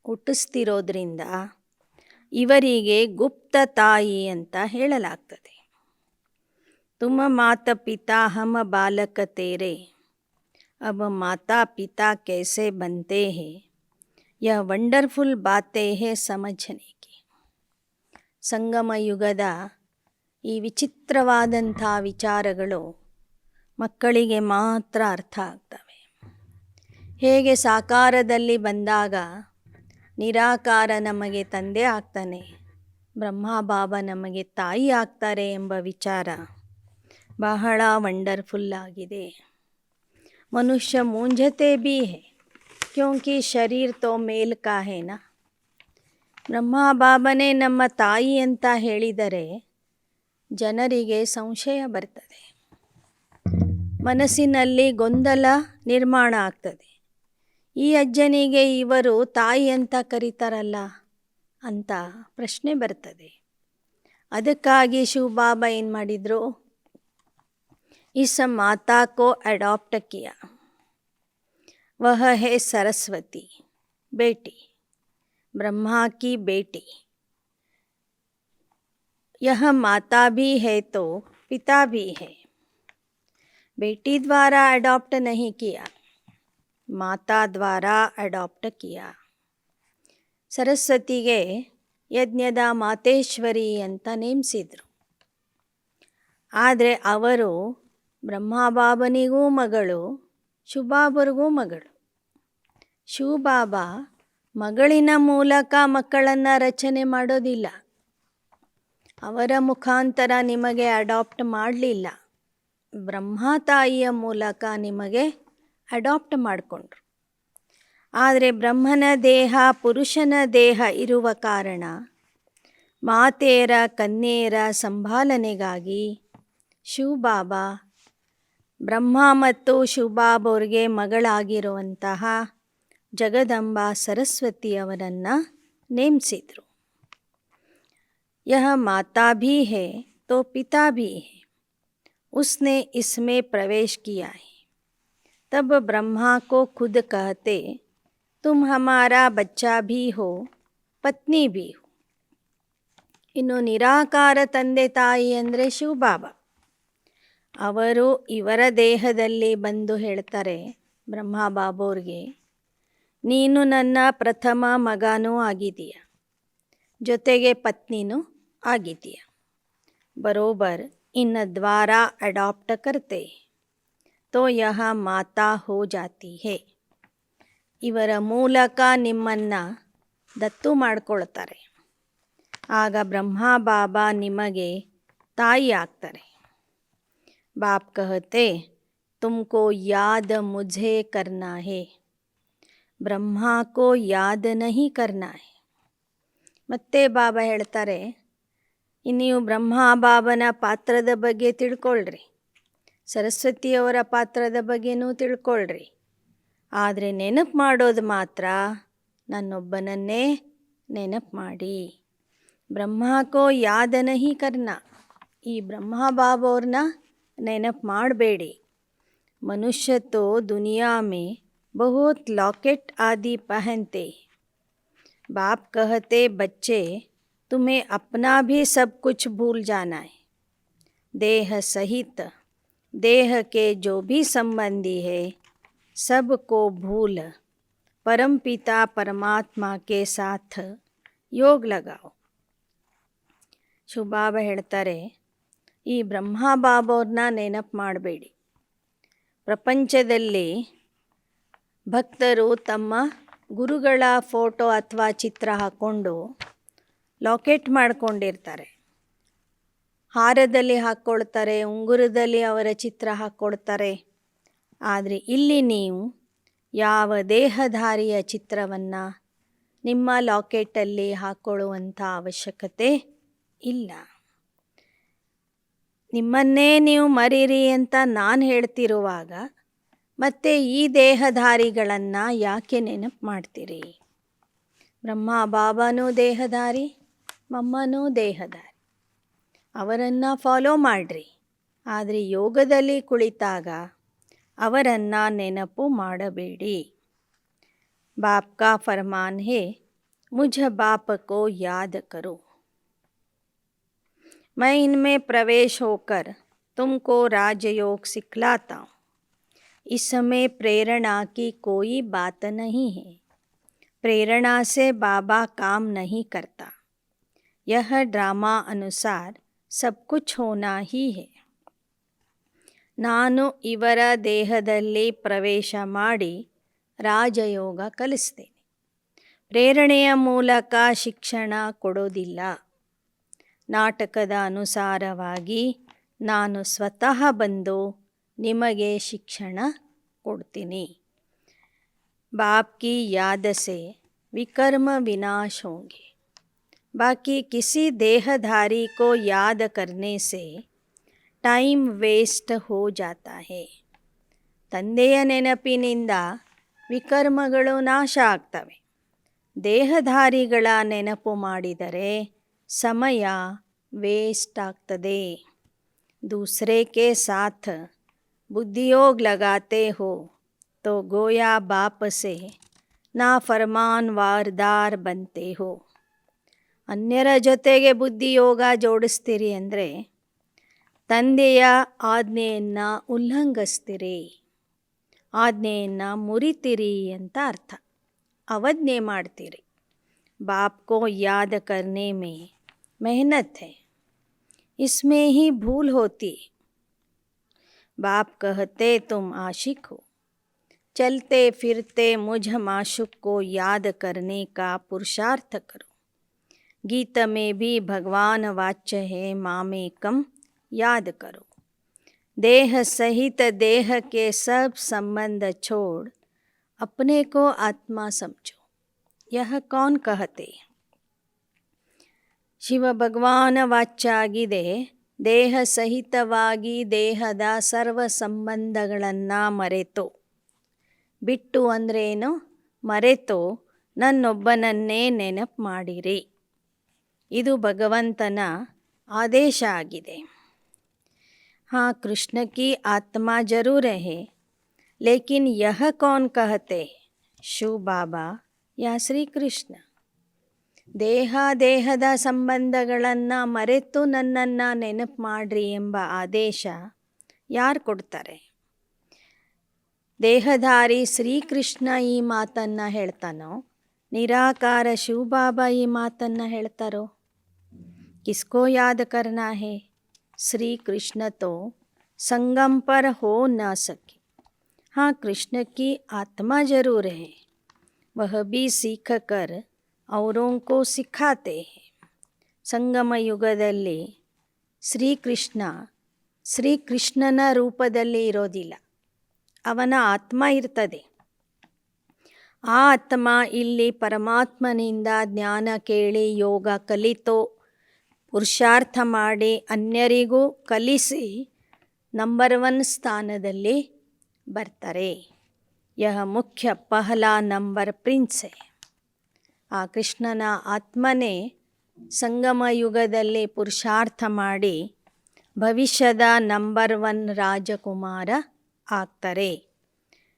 ಹುಟ್ಟಿಸ್ತಿರೋದ್ರಿಂದ ಇವರಿಗೆ ಗುಪ್ತ ತಾಯಿ ಅಂತ ಹೇಳಲಾಗ್ತದೆ. ತುಮ ಮಾತ ಪಿತಾ ಹಮ ಬಾಲಕ ತೇರೆ अब माता पिता कैसे बनते हैं यह ವಂಡರ್ಫುಲ್ ಬಾತೆ ಹೇ ಸಮझने की. ಸಂಗಮ ಯುಗದ ಈ ವಿಚಿತ್ರವಾದಂಥ ವಿಚಾರಗಳು ಮಕ್ಕಳಿಗೆ ಮಾತ್ರ ಅರ್ಥ ಆಗ್ತವೆ. ಹೇಗೆ ಸಾಕಾರದಲ್ಲಿ ಬಂದಾಗ ನಿರಾಕಾರ ನಮಗೆ ತಂದೆ ಆಗ್ತಾನೆ, ಬ್ರಹ್ಮಬಾಬಾ ನಮಗೆ ತಾಯಿ ಆಗ್ತಾರೆ ಎಂಬ ವಿಚಾರ ಬಹಳ ವಂಡರ್ಫುಲ್ ಆಗಿದೆ. मनुष्य मूंझते भी है क्योंकि शरीर तो मेल का है ना. ಬ್ರಹ್ಮಬಾಬನೇ ನಮ್ಮ ತಾಯಿ ಅಂತ ಹೇಳಿದರೆ ಜನರಿಗೆ ಸಂಶಯ ಬರ್ತದೆ, ಮನಸ್ಸಿನಲ್ಲಿ ಗೊಂದಲ ನಿರ್ಮಾಣ ಆಗ್ತದೆ. ಈ ಅಜ್ಜನಿಗೆ ಇವರು ತಾಯಿ ಅಂತ ಕರೀತಾರಲ್ಲ ಅಂತ ಪ್ರಶ್ನೆ ಬರ್ತದೆ. ಅದಕ್ಕಾಗಿ ಶಿವಬಾಬಾ ಏನು ಮಾಡಿದರು, इस माता को अडॉप्ट किया. वह है सरस्वती बेटी, ब्रह्मा की बेटी. यह माता भी है तो पिता भी है. बेटी द्वारा अडॉप्ट नहीं किया, माता द्वारा अडॉप्ट किया. ಸರಸ್ವತಿಗೆ ಯಜ್ಞದ ಮಾತೇಶ್ವರಿ ಅಂತ ನೇಮಿಸಿದರು. ಆದರೆ ಅವರು ಬ್ರಹ್ಮಬಾಬನಿಗೂ ಮಗಳು, ಶಿವಬಾಬರಿಗೂ ಮಗಳು. ಶಿವಬಾಬಾ ಮಗಳಿನ ಮೂಲಕ ಮಕ್ಕಳನ್ನು ರಚನೆ ಮಾಡೋದಿಲ್ಲ, ಅವರ ಮುಖಾಂತರ ನಿಮಗೆ ಅಡಾಪ್ಟ್ ಮಾಡಲಿಲ್ಲ, ಬ್ರಹ್ಮ ತಾಯಿಯ ಮೂಲಕ ನಿಮಗೆ ಅಡಾಪ್ಟ್ ಮಾಡಿಕೊಂಡ್ರು. ಆದರೆ ಬ್ರಹ್ಮನ ದೇಹ ಪುರುಷನ ದೇಹ ಇರುವ ಕಾರಣ ಮಾತೆಯರ ಕನ್ಯೆಯರ ಸಂಭಾಲನೆಗಾಗಿ ಶಿವಬಾಬಾ ಬ್ರಹ್ಮ ಮತ್ತು ಶಿವಬಾಬವ್ರಿಗೆ ಮಗಳಾಗಿರುವಂತಹ ಜಗದಂಬಾ ಸರಸ್ವತಿಯವರನ್ನು ನೇಮಿಸಿದರು. ಯಹ ಮಾತಾ ಭೀ ಹೈ ತೋ ಪಿತಾ ಭೀ ಹೈ, ಉಸ್ನೆ ಇಸ್ಮೇ ಪ್ರವೇಶ ಕಿಯಾ ಹೈ. ತಬ್ ಬ್ರಹ್ಮ ಕೋ ಖುದ್ ಕಹತೆ ತುಮ್ ಹಮಾರಾ ಬಚ್ಚಾ ಭೀ ಹೋ ಪತ್ನಿ ಭೀ ಹೋ. ಇನ್ನು ನಿರಾಕಾರ ತಂದೆ ತಾಯಿ ಅಂದರೆ ಶಿವಬಾಬಾ. ಅವರು ಇವರ ದೇಹದಲ್ಲಿ ಬಂದು ಹೇಳ್ತಾರೆ ಬ್ರಹ್ಮಬಾಬವ್ರಿಗೆ, ನೀನು ನನ್ನ ಪ್ರಥಮ ಮಗನೂ ಆಗಿದೆಯಾ, ಜೊತೆಗೆ ಪತ್ನಿನೂ ಆಗಿದೆಯಾ. ಬರೋಬರ್ ಇನ್ನ ದ್ವಾರ ಅಡಾಪ್ಟ್ ಕರ್ತೆ ತೋ ಯಹ ಮಾತಾ ಹೋ ಜಾತಿ ಹೇ. ಇವರ ಮೂಲಕ ನಿಮ್ಮನ್ನು ದತ್ತು ಮಾಡಿಕೊಳ್ತಾರೆ, ಆಗ ಬ್ರಹ್ಮಬಾಬಾ ನಿಮಗೆ ತಾಯಿ ಆಗ್ತಾರೆ. बाप कहते तुमको याद मुझे करना है, ब्रह्मा को याद नहीं करना है. ಮತ್ತೆ ಬಾಬಾ ಹೇಳ್ತಾರೆ, ನೀವು ಬ್ರಹ್ಮಬಾಬನ ಪಾತ್ರದ ಬಗ್ಗೆ ತಿಳ್ಕೊಳ್ರಿ, ಸರಸ್ವತಿಯವರ ಪಾತ್ರದ ಬಗ್ಗೆನೂ ತಿಳ್ಕೊಳ್ರಿ. ಆದರೆ ನೆನಪು ಮಾಡೋದು ಮಾತ್ರ ನನ್ನೊಬ್ಬನನ್ನೇ ನೆನಪು ಮಾಡಿ. ಬ್ರಹ್ಮಕೋ ಯಾದ ನಹಿ ಕರ್ನ, ಈ ಬ್ರಹ್ಮಬಾಬವ್ರನ್ನ ನೆನಪು ಮಾಡಬೇಡಿ. ಮನುಷ್ಯ ತೋ ದುನಿಯಾ ಮೇ बहुत लॉकेट आदि पहनते। बाप कहते बच्चे तुम्हें अपना भी सब कुछ भूल जाना है। देह सहित देह के जो भी संबंधी है सबको भूल परमपिता परमात्मा के साथ ಯೋಗ ಲಗಾओ. ಶಿವಬಾಬಾ ಹೇಳ್ತಾರೆ, ಈ ಬ್ರಹ್ಮ ಬಾಬಾವ್ರನ್ನ ನೆನಪು ಮಾಡಬೇಡಿ. ಪ್ರಪಂಚದಲ್ಲಿ ಭಕ್ತರು ತಮ್ಮ ಗುರುಗಳ ಫೋಟೋ ಅಥವಾ ಚಿತ್ರ ಹಾಕ್ಕೊಂಡು ಲಾಕೆಟ್ ಮಾಡ್ಕೊಂಡಿರ್ತಾರೆ. ಹಾರದಲ್ಲಿ ಹಾಕ್ಕೊಳ್ತಾರೆ, ಉಂಗುರದಲ್ಲಿ ಅವರ ಚಿತ್ರ ಹಾಕ್ಕೊಳ್ತಾರೆ. ಆದರೆ ಇಲ್ಲಿ ನೀವು ಯಾವ ದೇಹಧಾರಿಯ ಚಿತ್ರವನ್ನು ನಿಮ್ಮ ಲಾಕೆಟಲ್ಲಿ ಹಾಕ್ಕೊಳ್ಳುವಂಥ ಅವಶ್ಯಕತೆ ಇಲ್ಲ. ನಿಮ್ಮನ್ನೇ ನೀವು ಮರೀರಿ ಅಂತ ನಾನು ಹೇಳ್ತಿರುವಾಗ ಮತ್ತೆ ಈ ದೇಹಧಾರಿಗಳನ್ನು ಯಾಕೆ ನೆನಪು ಮಾಡ್ತೀರಿ? ಬ್ರಹ್ಮ ಬಾಬಾನೂ ದೇಹಧಾರಿ, ಮಮ್ಮನೂ ದೇಹಧಾರಿ. ಅವರನ್ನು ಫಾಲೋ ಮಾಡಿರಿ. ಆದರೆ ಯೋಗದಲ್ಲಿ ಕುಳಿತಾಗ ಅವರನ್ನು ನೆನಪು ಮಾಡಬೇಡಿ. बाप का फरमान है, मुझ बाप को याद करो. मैं इनमें प्रवेश होकर तुमको राजयोग सिखलाता हूँ. इस समय प्रेरणा की कोई बात नहीं है. प्रेरणा से बाबा काम नहीं करता. यह ड्रामा अनुसार सब कुछ होना ही है. ನಾನು ಇವರ ದೇಹದಲ್ಲಿ ಪ್ರವೇಶ ಮಾಡಿ ರಾಜಯೋಗ ಕಲಿಸ್ತೇನೆ. ಪ್ರೇರಣೆಯ ಮೂಲಕ ಶಿಕ್ಷಣ ಕೊಡೋದಿಲ್ಲ. ನಾಟಕದ ಅನುಸಾರವಾಗಿ ನಾನು ಸ್ವತಃ ಬಂದು ನಿಮಗೆ ಶಿಕ್ಷಣ ಕೊಡ್ತೀನಿ. बाप की याद से विकर्म विनाश होंगे. बाकी किसी देहधारी को याद करने से टाइम वेस्ट हो जाता है. ತಂದೆಯ ನೆನಪಿನಿಂದ ವಿಕರ್ಮಗಳು ನಾಶ ಆಗ್ತವೆ. ದೇಹಧಾರಿಗಳ ನೆನಪು ಮಾಡಿದರೆ ಸಮಯ ವೇಸ್ಟ್ ಆಗ್ತದೆ. दूसरे के साथ बुद्धियोग लगाते हो तो गोया बाप से नाफरमान वारदार बनते हो. ಅನ್ಯರ ಜೊತೆಗೆ ಬುದ್ಧಿಯೋಗ ಜೋಡಿಸ್ತೀರಿ ಅಂದರೆ ತಂದೆಯ ಆಜ್ಞೆಯನ್ನು ಉಲ್ಲಂಘಿಸ್ತೀರಿ, ಆಜ್ಞೆಯನ್ನು ಮುರಿತೀರಿ ಅಂತ ಅರ್ಥ. ಅವಜ್ಞೆ ಮಾಡ್ತೀರಿ. बाप को याद करने में मेहनत है, इसमें ही भूल होती. बाप कहते तुम आशिक हो, चलते फिरते मुझ माशुक को याद करने का पुरुषार्थ करो. गीत में भी भगवान वाच्य है, मामेकम याद करो. देह सहित देह के सब संबंध छोड़ अपने को आत्मा समझो. यह कौन कहते? ಶಿವ ಭಗವಾನ ವಾಚ್ಯ ಆಗಿದೆ. ದೇಹ ಸಹಿತವಾಗಿ ದೇಹದ ಸರ್ವ ಸಂಬಂಧಗಳನ್ನು ಮರೆತು, ಬಿಟ್ಟು ಅಂದರೆ ಏನು? ಮರೆತು ನನ್ನೊಬ್ಬನನ್ನೇ ನೆನಪು ಮಾಡಿರಿ. ಇದು ಭಗವಂತನ ಆದೇಶ ಆಗಿದೆ. हाँ, कृष्ण की आत्मा जरूर है, लेकिन यह कौन कहते? शिव बाबा या श्री कृष्ण. ದೇಹದ ಸಂಬಂಧಗಳನ್ನು ಮರೆತು ನನ್ನನ್ನು ನೆನಪು ಮಾಡ್ರಿ ಎಂಬ ಆದೇಶ ಯಾರು ಕೊಡ್ತಾರೆ? ದೇಹಧಾರಿ ಶ್ರೀಕೃಷ್ಣ ಈ ಮಾತನ್ನು ಹೇಳ್ತಾನೋ, ನಿರಾಕಾರ ಶಿವಬಾಬಾ ಈ ಮಾತನ್ನು ಹೇಳ್ತಾರೋ? किसको याद करना है? श्री कृष्ण तो संगम पर हो न सके. हाँ, कृष्ण की आत्मा जरूर है, वह भी सीख कर औरों को सिखाते हैं. ಸಂಗಮ ಯುಗದಲ್ಲಿ ಶ್ರೀಕೃಷ್ಣನ ರೂಪದಲ್ಲಿ ಇರೋದಿಲ್ಲ, ಅವನ ಆತ್ಮ ಇರ್ತದೆ. ಆ ಆತ್ಮ ಇಲ್ಲಿ ಪರಮಾತ್ಮನಿಂದ ಜ್ಞಾನ ಕೇಳಿ ಯೋಗ ಕಲಿತೋ ಪುರುಷಾರ್ಥ ಮಾಡಿ ಅನ್ಯರಿಗೂ ಕಲಿಸಿ ನಂಬರ್ 1 ಸ್ಥಾನದಲ್ಲಿ ಬರ್ತಾರೆ. ಯಹ ಮುಖ್ಯ ಪಹಲಾ ನಂಬರ್ ಪ್ರಿನ್ಸ್ ಹೈ. ಆ ಕೃಷ್ಣನ ಆತ್ಮನೇ ಸಂಗಮ ಯುಗದಲ್ಲಿ ಪುರುಷಾರ್ಥ ಮಾಡಿ ಭವಿಷ್ಯದ ನಂಬರ್ 1 ರಾಜಕುಮಾರ ಆಗ್ತಾರೆ.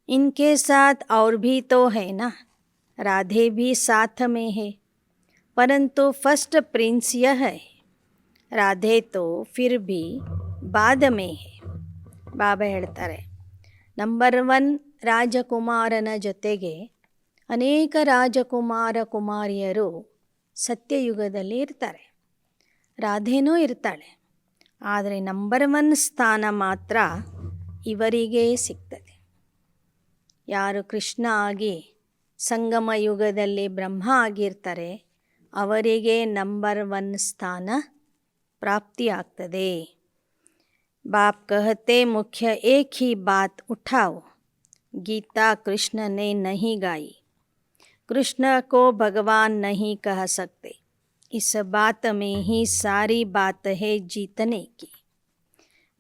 इनके साथ और भी तो है ना, राधे भी साथ में है, परंतु फर्स्ट प्रिंस यह है, ರಾಧೆ तो फिर भी बाद में है. ಬಾಬಾ ಹೇಳ್ತಾರೆ, ನಂಬರ್ 1 ರಾಜಕುಮಾರನ ಜೊತೆಗೆ ಅನೇಕ ರಾಜಕುಮಾರ ಕುಮಾರಿಯರು ಸತ್ಯಯುಗದಲ್ಲಿ ಇರ್ತಾರೆ, ರಾಧೆನೂ ಇರ್ತಾಳೆ. ಆದರೆ ನಂಬರ್ 1 ಸ್ಥಾನ ಮಾತ್ರ ಇವರಿಗೆ ಸಿಗ್ತದೆ. ಯಾರು ಕೃಷ್ಣ ಆಗಿ ಸಂಗಮ ಯುಗದಲ್ಲಿ ಬ್ರಹ್ಮ ಆಗಿರ್ತಾರೆ ಅವರಿಗೆ ನಂಬರ್ 1 ಸ್ಥಾನ ಪ್ರಾಪ್ತಿಯಾಗ್ತದೆ. बाप कहते मुख्य एक ही बात उठाओ, गीता कृष्ण ने नहीं गाई, कृष्ण को भगवान नहीं कह सकते, इस बात में ही सारी बात है जीतने की.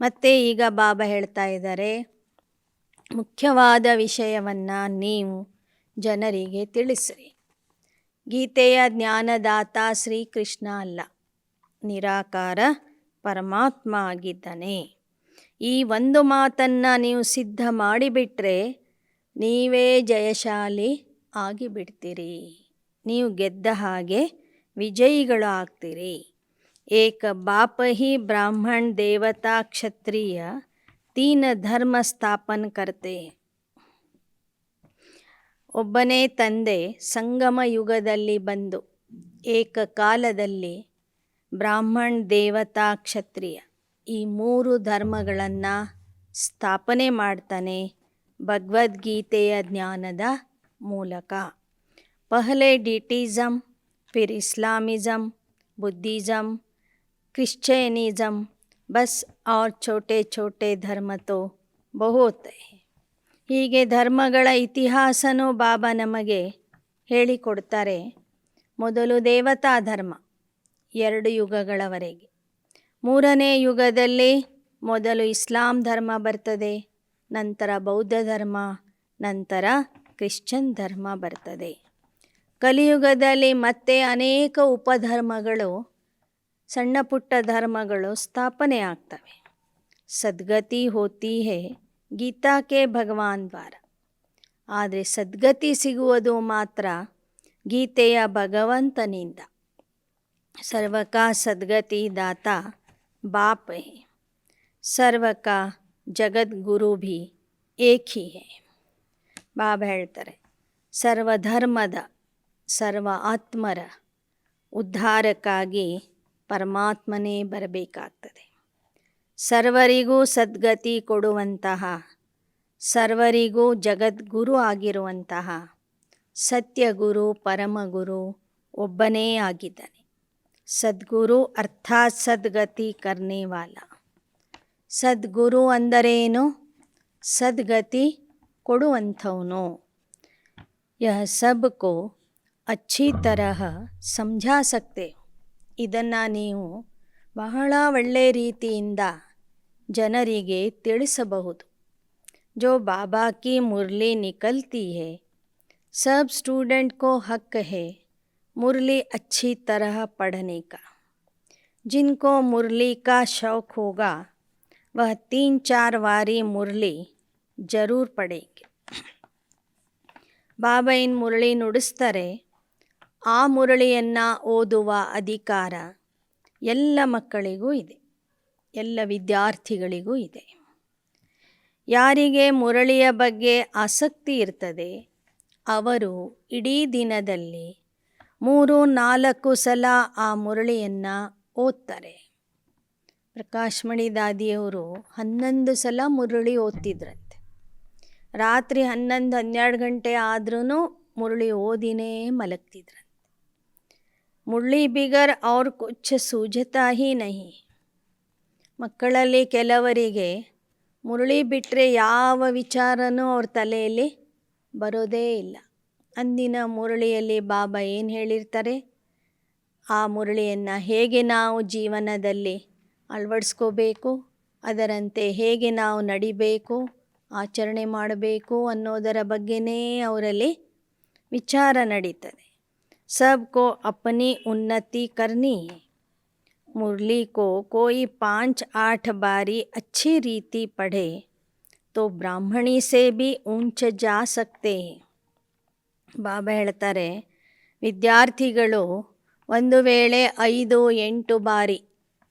ಮತ್ತೆ ಈಗ ಬಾಬಾ ಹೇಳ್ತಾ ಇದ್ದಾರೆ, ಮುಖ್ಯವಾದ ವಿಷಯವನ್ನು ನೀವು ಜನರಿಗೆ ತಿಳಿಸ್ರಿ. ಗೀತೆಯ ಜ್ಞಾನದಾತ ಶ್ರೀಕೃಷ್ಣ ಅಲ್ಲ, ನಿರಾಕಾರ ಪರಮಾತ್ಮ ಆಗಿದ್ದಾನೆ. ಈ ಒಂದು ಮಾತನ್ನು ನೀವು ಸಿದ್ಧ ಮಾಡಿಬಿಟ್ರೆ ನೀವೇ ಜಯಶಾಲಿ ಆಗಿಬಿಡ್ತೀರಿ, ನೀವು ಗೆದ್ದ ಹಾಗೆ ವಿಜಯಿಗಳು ಆಗ್ತೀರಿ. ಏಕ ಬಾಪ ಹಿ ಬ್ರಾಹ್ಮಣ ದೇವತಾ ಕ್ಷತ್ರಿಯ ತೀನ ಧರ್ಮ ಸ್ಥಾಪನ ಕರ್ತೆ. ಒಬ್ಬನೇ ತಂದೆ ಸಂಗಮ ಯುಗದಲ್ಲಿ ಬಂದು ಏಕಕಾಲದಲ್ಲಿ ಬ್ರಾಹ್ಮಣ ದೇವತಾ ಕ್ಷತ್ರಿಯ ಈ 3 ಧರ್ಮಗಳನ್ನು ಸ್ಥಾಪನೆ ಮಾಡ್ತಾನೆ ಭಗವದ್ಗೀತೆಯ ಜ್ಞಾನದ ಮೂಲಕ. ಪಹಲೆ ಡಿಟಿಸಮ್, ಫಿರ್ ಇಸ್ಲಾಮಿಸಮ್, ಬುದ್ಧಿಸಮ್, ಕ್ರಿಶ್ಚಿಯನಿಸಮ್, ಬಸ್ और छोटे छोटे धर्म तो बहुत है. ಹೀಗೆ ಧರ್ಮಗಳ ಇತಿಹಾಸನೂ ಬಾಬಾ ನಮಗೆ ಹೇಳಿಕೊಡ್ತಾರೆ. ಮೊದಲು ದೇವತಾ ಧರ್ಮ 2 ಯುಗಗಳವರೆಗೆ, 3ನೇ ಯುಗದಲ್ಲಿ ಮೊದಲು ಇಸ್ಲಾಂ ಧರ್ಮ ಬರ್ತದೆ, ನಂತರ ಬೌದ್ಧ ಧರ್ಮ, ನಂತರ ಕ್ರಿಶ್ಚಿಯನ್ ಧರ್ಮ ಬರ್ತದೆ. ಕಲಿಯುಗದಲ್ಲಿ ಮತ್ತೆ ಅನೇಕ ಉಪಧರ್ಮಗಳು, ಸಣ್ಣ ಪುಟ್ಟ ಧರ್ಮಗಳು ಸ್ಥಾಪನೆ ಆಗ್ತವೆ. ಸದ್ಗತಿ ಹೋತಿ ಹೇ ಗೀತಾಕ್ಕೆ ಭಗವಾನ್ ದ್ವಾರ. ಆದರೆ ಸದ್ಗತಿ ಸಿಗುವುದು ಮಾತ್ರ ಗೀತೆಯ ಭಗವಂತನಿಂದ. सर्व का सद्गति दाता बाप है, सर्व का जगत गुरु भी एक ही है. ಬಾಬಾ ಹೇಳ್ತಾರೆ, ಸರ್ವಧರ್ಮದ ಸರ್ವ ಆತ್ಮರ ಉದ್ಧಾರಕ್ಕಾಗಿ ಪರಮಾತ್ಮನೇ ಬರಬೇಕಾಗ್ತದೆ. ಸರ್ವರಿಗೂ ಸದ್ಗತಿ ಕೊಡುವಂತಹ, ಸರ್ವರಿಗೂ ಜಗದ್ಗುರು ಆಗಿರುವಂತಹ ಸತ್ಯಗುರು ಪರಮಗುರು ಒಬ್ಬನೇ ಆಗಿದ್ದಾನೆ. ಸದ್ಗುರು ಅರ್ಥಾತ್ ಸದ್ಗತಿ ಕರ್ನೆ ವಾಲ. ಸದ್ಗುರು ಅಂದರೇನು? ಸದ್ಗತಿ ಕೊಡುವಂಥವನು. ಯಹ ಸಬ್ಕೋ ಅಚ್ಚಿ ತರಹ ಸಮझा सकते हो. ಇದನ್ನು ನೀವು ಬಹಳ ಒಳ್ಳೆಯ ರೀತಿಯಿಂದ ಜನರಿಗೆ ತಿಳಿಸಬಹುದು. जो बाबा की मुरली निकलती है, सब स्टूडेंट को हक है मुरली अच्छी तरह पढ़ने का. जिनको मुरली का शौक़ होगा वह 3-4 बारी मुरली जरूर पढ़ेंगे. ಬಾಬಾ ಇನ್ ಮುರಳಿ ನುಡಿಸ್ತಾರೆ, ಆ ಮುರಳಿಯನ್ನು ಓದುವ ಅಧಿಕಾರ ಎಲ್ಲ ಮಕ್ಕಳಿಗೂ ಇದೆ, ಎಲ್ಲ ವಿದ್ಯಾರ್ಥಿಗಳಿಗೂ ಇದೆ. ಯಾರಿಗೆ ಮುರಳಿಯ ಬಗ್ಗೆ ಆಸಕ್ತಿ ಇರ್ತದೆ ಅವರು ಇಡೀ ದಿನದಲ್ಲಿ 3-4 ಸಲ ಆ ಮುರಳಿಯನ್ನು ಓದ್ತಾರೆ. ಪ್ರಕಾಶ್ಮಣಿ ದಾದಿಯವರು 11 ಸಲ ಮುರಳಿ ಓದ್ತಿದ್ರಂತೆ. ರಾತ್ರಿ 11-12 ಗಂಟೆ ಆದ್ರೂ ಮುರಳಿ ಓದಿನೇ ಮಲಗ್ತಿದ್ರಂತೆ. ಮುರಳಿ ಬಿಗರ್ ಅವ್ರ ಕುಚ್ ಸೂझता ही नहीं. ಮಕ್ಕಳಲ್ಲಿ ಕೆಲವರಿಗೆ ಮುರಳಿ ಬಿಟ್ಟರೆ ಯಾವ ವಿಚಾರನೂ ಅವ್ರ ತಲೆಯಲ್ಲಿ ಬರೋದೇ ಇಲ್ಲ. ಅಂದಿನ ಮುರಳಿಯಲ್ಲಿ ಬಾಬಾ ಏನು ಹೇಳಿರ್ತಾರೆ, ಆ ಮುರಳಿಯನ್ನು ಹೇಗೆ ನಾವು ಜೀವನದಲ್ಲಿ ಅಳವಡಿಸ್ಕೋಬೇಕು, ಅದರಂತೆ ಹೇಗೆ ನಾವು ನಡಿಬೇಕು, ಆಚರಣೆ ಮಾಡಬೇಕು ಅನ್ನೋದರ ಬಗ್ಗೆನೇ ಅವರಲ್ಲಿ ವಿಚಾರ ನಡೀತದೆ. सबको अपनी उन्नति करनी है. मुरली को कोई 5-8 बारी अच्छी रीति पढ़े तो ब्राह्मणी से भी ऊंच जा सकते हैं. ಬಾಬಾ ಹೇಳ್ತಾರೆ, ವಿದ್ಯಾರ್ಥಿಗಳು ಒಂದು ವೇಳೆ 5-8 ಬಾರಿ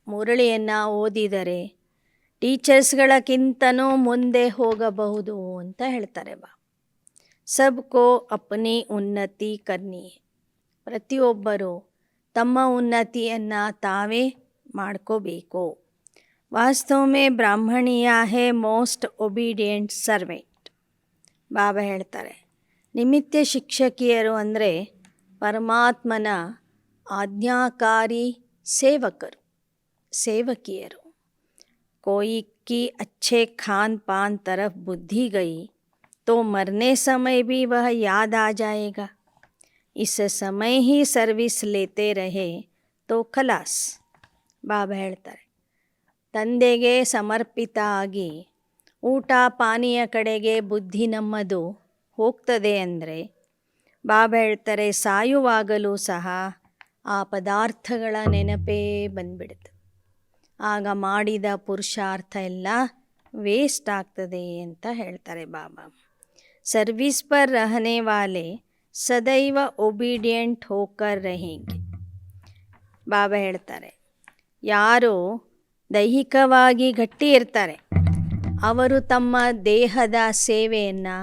ಮುರಳಿಯನ್ನು ಓದಿದರೆ ಟೀಚರ್ಸ್ಗಳಕ್ಕಿಂತನೂ ಮುಂದೆ ಹೋಗಬಹುದು ಅಂತ ಹೇಳ್ತಾರೆ. ಸಬ್ಕೋ ಅಪ್ನಿ ಉನ್ನತಿ ಕರ್ನಿ, ಪ್ರತಿಯೊಬ್ಬರು ತಮ್ಮ ಉನ್ನತಿಯನ್ನು ತಾವೇ ಮಾಡ್ಕೋಬೇಕು. ವಾಸ್ತವಮೇ ಬ್ರಾಹ್ಮಣಿಯ ಹೇ ಮೋಸ್ಟ್ ಒಬೀಡಿಯೆಂಟ್ ಸರ್ವೆಂಟ್. ಬಾಬಾ ಹೇಳ್ತಾರೆ, ನಿಮಿತ್ತ ಶಿಕ್ಷಕಿಯರು ಅಂದರೆ ಪರಮಾತ್ಮನ ಆಜ್ಞಾಕಾರಿ ಸೇವಕಿಯರು. कोई की अच्छे खान पान तरफ बुद्धि गई तो मरने समय भी वह याद आ जाएगा. इस समय ही सर्विस लेते रहे तो ಖಲಾಸ್. ಬಾಬಾ ಹೇಳ್ತಾರೆ, ತಂದೆಗೆ ಸಮರ್ಪಿತ ಆಗಿ ಊಟ ಪಾನೀಯ ಕಡೆಗೆ ಬುದ್ಧಿ ನಮ್ಮದು ಹೋಗ್ತದೆ ಅಂದರೆ ಬಾಬಾ ಹೇಳ್ತಾರೆ, ಸಾಯುವಾಗಲೂ ಸಹ ಆ ಪದಾರ್ಥಗಳ ನೆನಪೇ ಬಂದ್ಬಿಡುತ್ತೆ. ಆಗ ಮಾಡಿದ ಪುರುಷಾರ್ಥ ಎಲ್ಲ ವೇಸ್ಟ್ ಆಗ್ತದೆ ಅಂತ ಹೇಳ್ತಾರೆ ಬಾಬಾ. ಸರ್ವಿಸ್ ಪರ್ ರಹನೆ ವಾಲೆ ಸದೈವ ಒಬೀಡಿಯೆಂಟ್ ಹೋಕರ್ रहेंगे. ಬಾಬಾ ಹೇಳ್ತಾರೆ, ಯಾರು ದೈಹಿಕವಾಗಿ ಗಟ್ಟಿ ಇರ್ತಾರೆ ಅವರು ತಮ್ಮ ದೇಹದ ಸೇವೆಯನ್ನು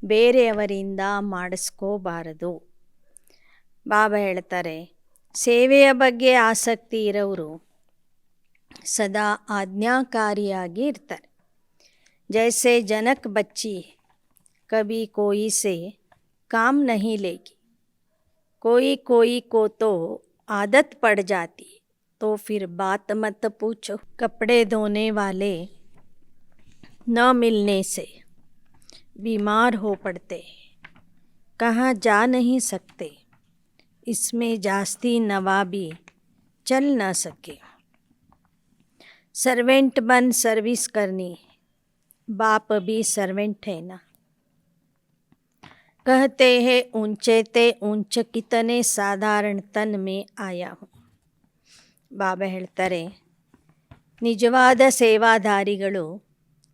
ಬೇರೆಯವರಿಂದ ಮಾಡಿಸ್ಕೋಬಾರದು. ಬಾಬಾ ಹೇಳ್ತಾರೆ, ಸೇವೆಯ ಬಗ್ಗೆ ಆಸಕ್ತಿ ಇರೋರು ಸದಾ ಆಜ್ಞಾಕಾರಿಯಾಗಿ ಇರ್ತಾರೆ. ಜೈಸೆ ಜನಕ್ ಬಚ್ಚಿ ಕಭಿ ಕೋಯಿ ಸೆ ಕಾಮ್ ನಹಿ ಲೇಗಿ, ಕೋಯಿ ಕೋ ತೋ आदत पड़ जाती तो फिर बात मत पूछो. कपड़े धोने वाले न मिलने से बीमार हो पड़ते, कहाँ जा नहीं सकते, इसमें जास्ती नवाबी चल न सके. सर्वेंट बन सर्विस करनी, बाप भी सर्वेंट है ना. कहते हैं ऊंचे ते ऊंच कितने साधारण तन में आया हूँ. ಬಾಬಾ ಹೇಳ್ತಾರೆ, ನಿಜವಾದ ಸೇವಾದಾರಿಗಳು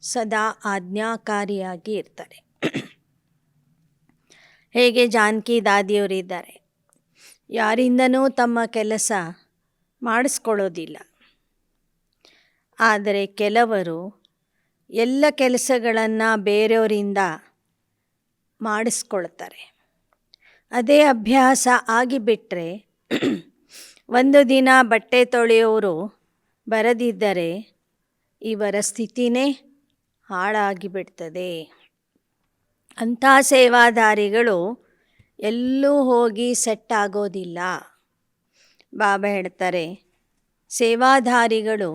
ಸದಾ ಆಜ್ಞಾಕಾರಿಯಾಗಿ ಇರ್ತಾರೆ. ಹೇಗೆ ಜಾನಕಿ ದಾದಿಯವರಿದ್ದಾರೆ, ಯಾರಿಂದನೂ ತಮ್ಮ ಕೆಲಸ ಮಾಡಿಸ್ಕೊಳ್ಳೋದಿಲ್ಲ. ಆದರೆ ಕೆಲವರು ಎಲ್ಲ ಕೆಲಸಗಳನ್ನು ಬೇರೆಯವರಿಂದ ಮಾಡಿಸ್ಕೊಳ್ತಾರೆ. ಅದೇ ಅಭ್ಯಾಸ ಆಗಿಬಿಟ್ರೆ ಒಂದು ದಿನ ಬಟ್ಟೆ ತೊಳೆಯೋರು ಬರದಿದ್ದರೆ ಇವರ ಸ್ಥಿತಿನೇ ಹಾಳಾಗಿಬಿಡ್ತದೆ. ಅಂಥ ಸೇವಾದಾರಿಗಳು ಎಲ್ಲೂ ಹೋಗಿ ಸೆಟ್ ಆಗೋದಿಲ್ಲ. ಬಾಬಾ ಹೇಳ್ತಾರೆ, ಸೇವಾದಾರಿಗಳು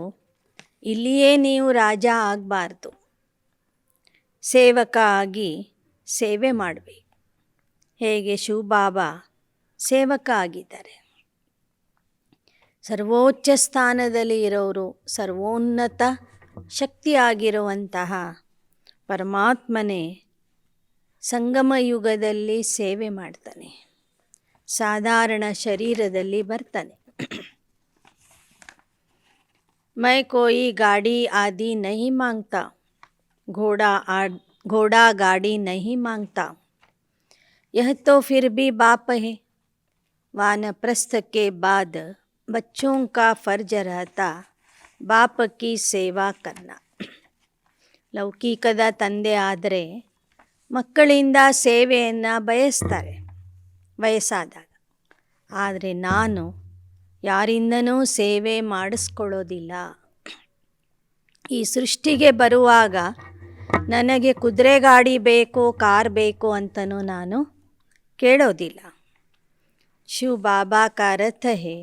ಇಲ್ಲಿಯೇ ನೀವು ರಾಜ ಆಗಬಾರ್ದು, ಸೇವಕ ಆಗಿ ಸೇವೆ ಮಾಡಬೇಕು. ಹೇಗೆ ಶಿವಬಾಬಾ ಸೇವಕ ಆಗಿದ್ದಾರೆ. ಸರ್ವೋಚ್ಚ ಸ್ಥಾನದಲ್ಲಿ ಇರೋರು ಸರ್ವೋನ್ನತ ಶಕ್ತಿಯಾಗಿರುವಂತಹ ಪರಮಾತ್ಮನೇ ಸಂಗಮ ಯುಗದಲ್ಲಿ ಸೇವೆ ಮಾಡ್ತಾನೆ, ಸಾಧಾರಣ ಶರೀರದಲ್ಲಿ ಬರ್ತಾನೆ. मैं कोई गाड़ी आदि नहीं मांगता, घोड़ा गाड़ी नहीं मांगता, यह तो फिर भी बाप है. वानप्रस्थ के बाद बच्चों का फर्ज रहता बाप की सेवा करना. ಲೌಕಿಕದ ತಂದೆ ಆದರೆ ಮಕ್ಕಳಿಂದ ಸೇವೆಯನ್ನು ಬಯಸ್ತಾರೆ ವಯಸ್ಸಾದಾಗ. ಆದರೆ ನಾನು ಯಾರಿಂದನೂ ಸೇವೆ ಮಾಡಿಸ್ಕೊಳ್ಳೋದಿಲ್ಲ. ಈ ಸೃಷ್ಟಿಗೆ ಬರುವಾಗ ನನಗೆ ಕುದುರೆ ಗಾಡಿ ಬೇಕು, ಕಾರ್ ಬೇಕು ಅಂತನೂ ನಾನು ಕೇಳೋದಿಲ್ಲ. ಶಿವ ಬಾಬಾ का रथ है,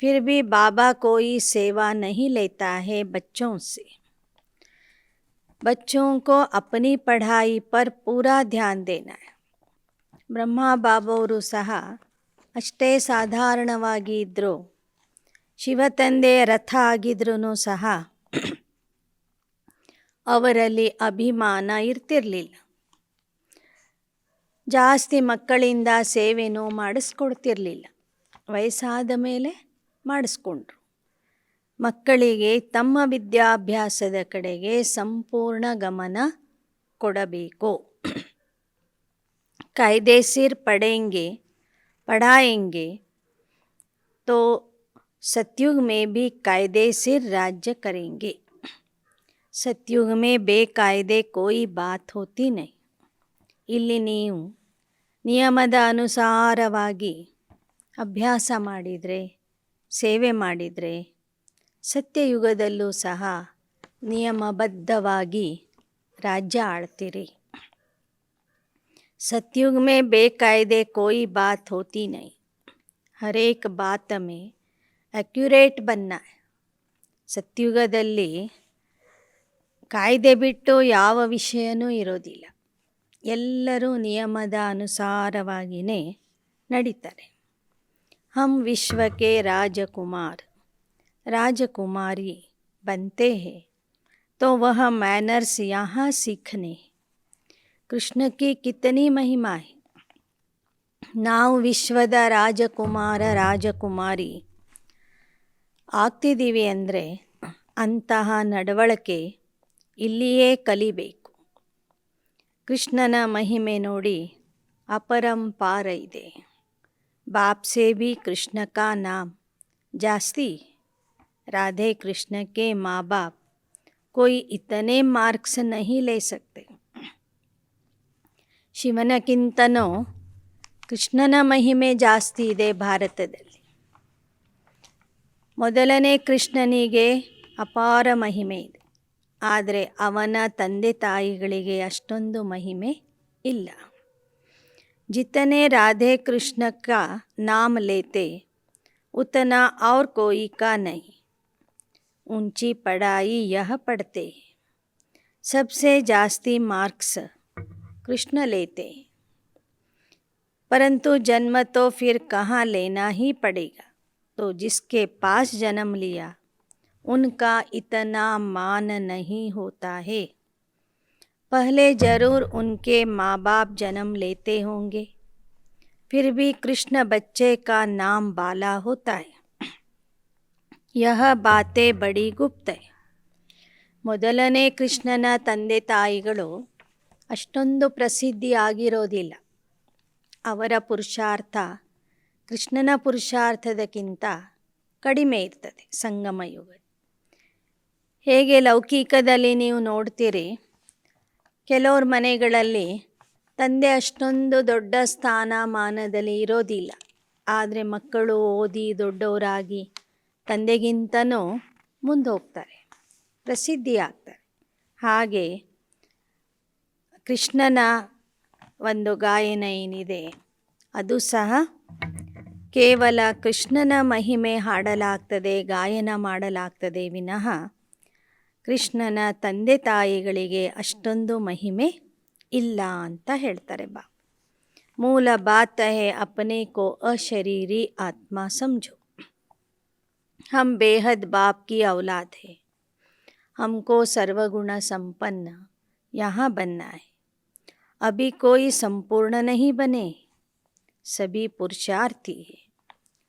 फिर भी बाबा कोई सेवा नहीं लेता है बच्चों से. बच्चों को अपनी पढ़ाई पर पूरा ध्यान देना है. ಬ್ರಹ್ಮ ಬಾಬವರು ಸಹ ಅಷ್ಟೇ ಸಾಧಾರಣವಾಗಿ ಇದ್ದರು. ಶಿವತಂದೆಯ ರಥ ಆಗಿದ್ರೂ ಸಹ ಅವರಲ್ಲಿ ಅಭಿಮಾನ ಇರ್ತಿರಲಿಲ್ಲ. ಜಾಸ್ತಿ ಮಕ್ಕಳಿಂದ ಸೇವೆನೂ ಮಾಡಿಸ್ಕೊಡ್ತಿರಲಿಲ್ಲ. ವಯಸ್ಸಾದ ಮೇಲೆ ಮಾಡಿಸ್ಕೊಂಡ್ರು. ಮಕ್ಕಳಿಗೆ ತಮ್ಮ ವಿದ್ಯಾಭ್ಯಾಸದ ಕಡೆಗೆ ಸಂಪೂರ್ಣ ಗಮನ ಕೊಡಬೇಕು. कायदेशीर पढ़ेंगे पढ़ाएंगे तो सतयुग में भी कायदेशीर राज्य करेंगे. सतयुग में बेकायदे कोई बात होती नहीं. ಇಲ್ಲಿ ನೀವು ನಿಯಮದ ಅನುಸಾರವಾಗಿ ಅಭ್ಯಾಸ ಮಾಡಿದರೆ, ಸೇವೆ ಮಾಡಿದರೆ, ಸತ್ಯಯುಗದಲ್ಲೂ ಸಹ ನಿಯಮಬದ್ಧವಾಗಿ राज्य आड़तीरी. सतयुग में बेकायदे कोई बात होती नहीं. हर एक बात में एक्यूरेट बनना है. ಸತ್ಯುಗದಲ್ಲಿ ಕಾಯ್ದೆ ಬಿಟ್ಟು ಯಾವ ವಿಷಯನೂ ಇರೋದಿಲ್ಲ. ಎಲ್ಲರೂ ನಿಯಮದ ಅನುಸಾರವಾಗಿಯೇ ನಡೀತಾರೆ. हम विश्व के राजकुमार राजकुमारी बनते हैं तो वह मैनर्स यहाँ सीखने. ಕೃಷ್ಣ की कितनी महिमा है. ನಾವು ವಿಶ್ವದ ರಾಜಕುಮಾರ ರಾಜಕುಮಾರಿ ಆಗ್ತಿದ್ದೀವಿ ಅಂದರೆ ಅಂತಹ ನಡವಳಿಕೆ ಇಲ್ಲಿಯೇ ಕಲಿಬೇಕು. ಕೃಷ್ಣನ ಮಹಿಮೆ ನೋಡಿ ಅಪರಂಪಾರ ಇದೆ. बाप से भी कृष्ण का नाम जास्ती. राधे कृष्ण के माँ बाप कोई इतने मार्क्स नहीं ले सकते. ಶಿವನಕ್ಕಿಂತನೂ ಕೃಷ್ಣನ ಮಹಿಮೆ ಜಾಸ್ತಿ ಇದೆ ಭಾರತದಲ್ಲಿ. ಮೊದಲನೇ ಕೃಷ್ಣನಿಗೆ ಅಪಾರ ಮಹಿಮೆ ಇದೆ, ಆದರೆ ಅವನ ತಂದೆ ತಾಯಿಗಳಿಗೆ ಅಷ್ಟೊಂದು ಮಹಿಮೆ ಇಲ್ಲ. जितने राधे कृष्ण का नाम लेते उतना और कोई का नहीं. ऊंची पढ़ाई यह पढ़ते सबसे जास्ती मार्क्स कृष्ण लेते. परंतु जन्म तो फिर कहाँ लेना ही पड़ेगा. तो जिसके पास जन्म लिया उनका इतना मान नहीं होता है. पहले ज़रूर उनके माँ बाप जन्म लेते होंगे, फिर भी कृष्ण बच्चे का नाम बाला होता है. यह बातें बड़ी गुप्त है. ಮೊದಲನೇ ಕೃಷ್ಣನ ತಂದೆ ತಾಯಿಗಳು ಅಷ್ಟೊಂದು ಪ್ರಸಿದ್ಧಿ ಆಗಿರೋದಿಲ್ಲ. ಅವರ ಪುರುಷಾರ್ಥ ಕೃಷ್ಣನ ಪುರುಷಾರ್ಥದಕ್ಕಿಂತ ಕಡಿಮೆ ಇರ್ತದೆ ಸಂಗಮ ಯುಗ. ಹೇಗೆ ಲೌಕಿಕದಲ್ಲಿ ನೀವು ನೋಡ್ತೀರಿ, ಕೆಲವ್ರ ಮನೆಗಳಲ್ಲಿ ತಂದೆ ಅಷ್ಟೊಂದು ದೊಡ್ಡ ಸ್ಥಾನಮಾನದಲ್ಲಿ ಇರೋದಿಲ್ಲ, ಆದರೆ ಮಕ್ಕಳು ಓದಿ ದೊಡ್ಡವರಾಗಿ ತಂದೆಗಿಂತನೂ ಮುಂದೆ ಹೋಗ್ತಾರೆ, ಪ್ರಸಿದ್ಧಿ ಆಗ್ತಾರೆ. ಹಾಗೆ ಕೃಷ್ಣನ ಒಂದು ಗಾಯನ ಏನಿದೆ ಅದು ಸಹ ಕೇವಲ ಕೃಷ್ಣನ ಮಹಿಮೆ ಹಾಡಲಾಗ್ತದೆ, ಗಾಯನ ಮಾಡಲಾಗ್ತದೆ ವಿನಃ ಕೃಷ್ಣನ ತಂದೆ ತಾಯಿಗಳಿಗೆ ಅಷ್ಟೊಂದು ಮಹಿಮೆ ಇಲ್ಲ ಅಂತ ಹೇಳ್ತಾರೆ. ಮೂಲ ಬಾತ್ ಹೈ ಅಪನೆ ಕೋ ಅಶರೀರಿ ಆತ್ಮ ಸಮझो. हम बेहद बाप की औलाद है. हमको सर्वगुण संपन्न यहाँ बनना है. अभी कोई संपूर्ण नहीं बने, सभी पुरुषार्थी है.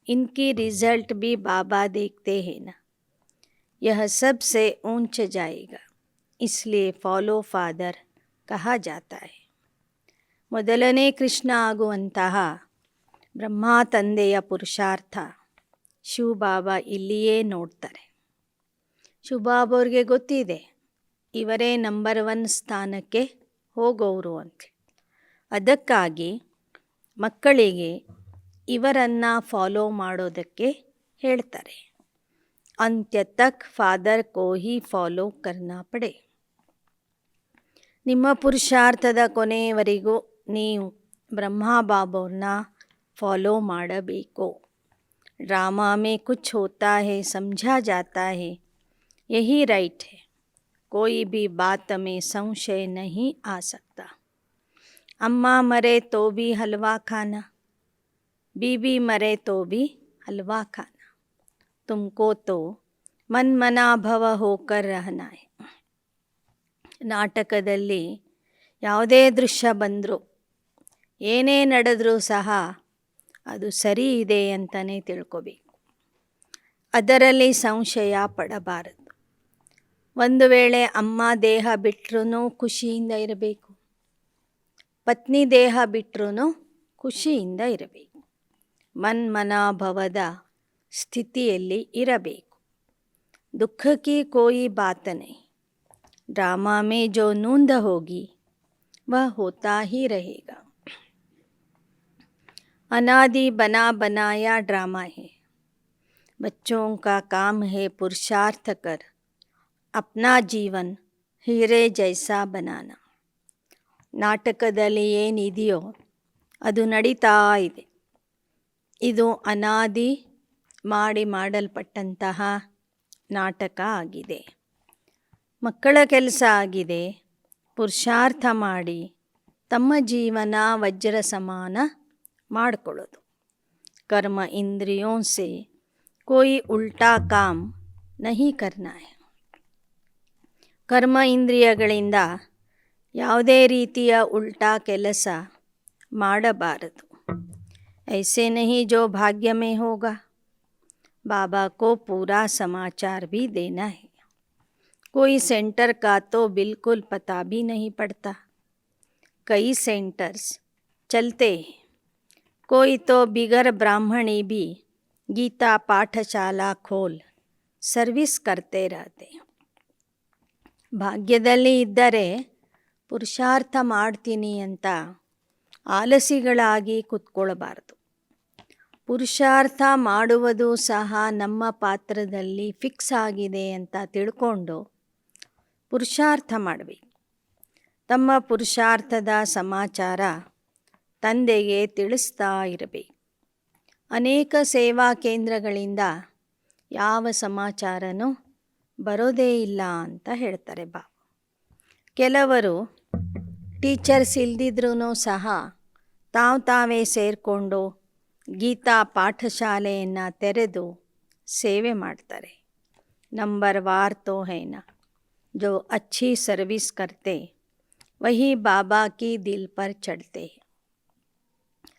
इनकी रिजल्ट भी बाबा देखते हैं ना. यह सबसे ऊंच जाएगा, इसलिए फॉलो फादರ್ कहा जाता है. ಮೊದಲನೇ ಕೃಷ್ಣ ಆಗುವಂತಹ ಬ್ರಹ್ಮ ತಂದೆಯ ಪುರುಷಾರ್ಥ ಶಿವಬಾಬಾ ಇಲ್ಲಿಯೇ ನೋಡ್ತಾರೆ. ಶಿವಬಾಬಾ ಅವ್ರಿಗೆ ಗೊತ್ತಿದೆ ಇವರೇ ನಂಬರ್ 1 ಸ್ಥಾನಕ್ಕೆ ಹೋಗೋರು ಅಂತ. ಅದಕ್ಕಾಗಿ ಮಕ್ಕಳಿಗೆ ಇವರನ್ನು ಫಾಲೋ ಮಾಡೋದಕ್ಕೆ ಹೇಳ್ತಾರೆ. ಅಂತ್ಯ ತಕ್ ಫಾದರ್ ಕೋ ಹಿ ಫಾಲೋ ಕರ್ನಾ ಪಡೆ. ನಿಮ್ಮ ಪುರುಷಾರ್ಥದ ಕೊನೆಯವರೆಗೂ ನೀವು ಬ್ರಹ್ಮ ಬಾಬಾವ್ರನ್ನ ಫಾಲೋ ಮಾಡಬೇಕು. ड्रामा में कुछ होता है, समझा जाता है, यही राइट है. कोई भी बात में संशय नहीं आ सकता. अम्मा मरे तो भी हलवा खाना, बीबी मरे तो भी हलवा खाना. तुमको तो मन मना भव होकर रहना है. ನಾಟಕದಲ್ಲಿ ಯಾವುದೇ ದೃಶ್ಯ ಬಂದರೂ ಏನೇ ನಡೆದರೂ ಸಹ ಅದು ಸರಿ ಇದೆ ಅಂತಲೇ ತಿಳ್ಕೋಬೇಕು, ಅದರಲ್ಲಿ ಸಂಶಯ ಪಡಬಾರದು. ಒಂದು ವೇಳೆ ಅಮ್ಮ ದೇಹ ಬಿಟ್ಟರೂ ಖುಷಿಯಿಂದ ಇರಬೇಕು, ಪತ್ನಿ ದೇಹ ಬಿಟ್ಟರೂ ಖುಷಿಯಿಂದ ಇರಬೇಕು, ಮನ್ಮನಾಭವದ ಸ್ಥಿತಿಯಲ್ಲಿ ಇರಬೇಕು. दुख की कोई बात नहीं, ड्रामा में जो नूंद होगी वह होता ही रहेगा. अनादि बना बनाया ड्रामा है. बच्चों का काम है पुरुषार्थ कर अपना जीवन हीरे जैसा बनाना. ನಾಟಕದಲ್ಲಿ ಏನಿದೆಯೋ ಅದು ನಡೀತಾ ಇದೆ. ಇದು ಅನಾದಿ ಮಾಡಲ್ಪಟ್ಟಂತಹ ನಾಟಕ ಆಗಿದೆ. ಮಕ್ಕಳ ಕೆಲಸ ಆಗಿದೆ ಪುರುಷಾರ್ಥ ಮಾಡಿ ತಮ್ಮ ಜೀವನ ವಜ್ರ ಸಮಾನ ಮಾಡಿಕೊಳ್ಳೋದು. कर्म इंद्रियों से कोई उल्टा काम नहीं करना है. ಕರ್ಮ ಇಂದ್ರಿಯಗಳಿಂದ ಯಾವುದೇ ರೀತಿಯ ಉಲ್ಟಾ ಕೆಲಸ ಮಾಡಬಾರದು. ऐसे नहीं जो भाग्य में होगा. बाबा को पूरा समाचार भी देना है. कोई सेंटर का तो बिल्कुल पता भी नहीं पड़ता. कई सेंटर्स चलते हैं. कोई तो बिगर ब्राह्मणी भी गीता पाठशाला खोल सर्विस करते रहते. ಭಾಗ್ಯದಲ್ಲಿ ಇದ್ದರೆ ಪುರುಷಾರ್ಥ ಮಾಡ್ತೀನಿ ಅಂತ ಆಲಸಿಗಳಾಗಿ ಕೂತ್ಕೊಳ್ಬಾರ್ದು. ಪುರುಷಾರ್ಥ ಮಾಡುವುದು ಸಹ ನಮ್ಮ ಪಾತ್ರದಲ್ಲಿ ಫಿಕ್ಸ್ ಆಗಿದೆ ಅಂತ ತಿಳ್ಕೊಂಡು ಪುರುಷಾರ್ಥ ಮಾಡಬೇಕು. ತಮ್ಮ ಪುರುಷಾರ್ಥದ ಸಮಾಚಾರ ತಂದೆಗೆ ತಿಳಿಸ್ತಾ ಇರಬೇಕು. ಅನೇಕ ಸೇವಾ ಕೇಂದ್ರಗಳಿಂದ ಯಾವ ಸಮಾಚಾರನೂ ಬರೋದೇ ಇಲ್ಲ ಅಂತ ಹೇಳ್ತಾರೆ ಬಾಬಾ. ಕೆಲವರು ಟೀಚರ್ಸ್ ಇಲ್ದಿದ್ರೂ ಸಹ ತಾವೇ ಸೇರಿಕೊಂಡು ಗೀತಾ ಪಾಠಶಾಲೆಯನ್ನು ತೆರೆದು ಸೇವೆ ಮಾಡ್ತಾರೆ. ನಂಬರ್ ವಾರ್ ತೋ ಹೈನಾ, जो अच्छी सर्विस करते वही बाबा की दिल पर चढ़ते,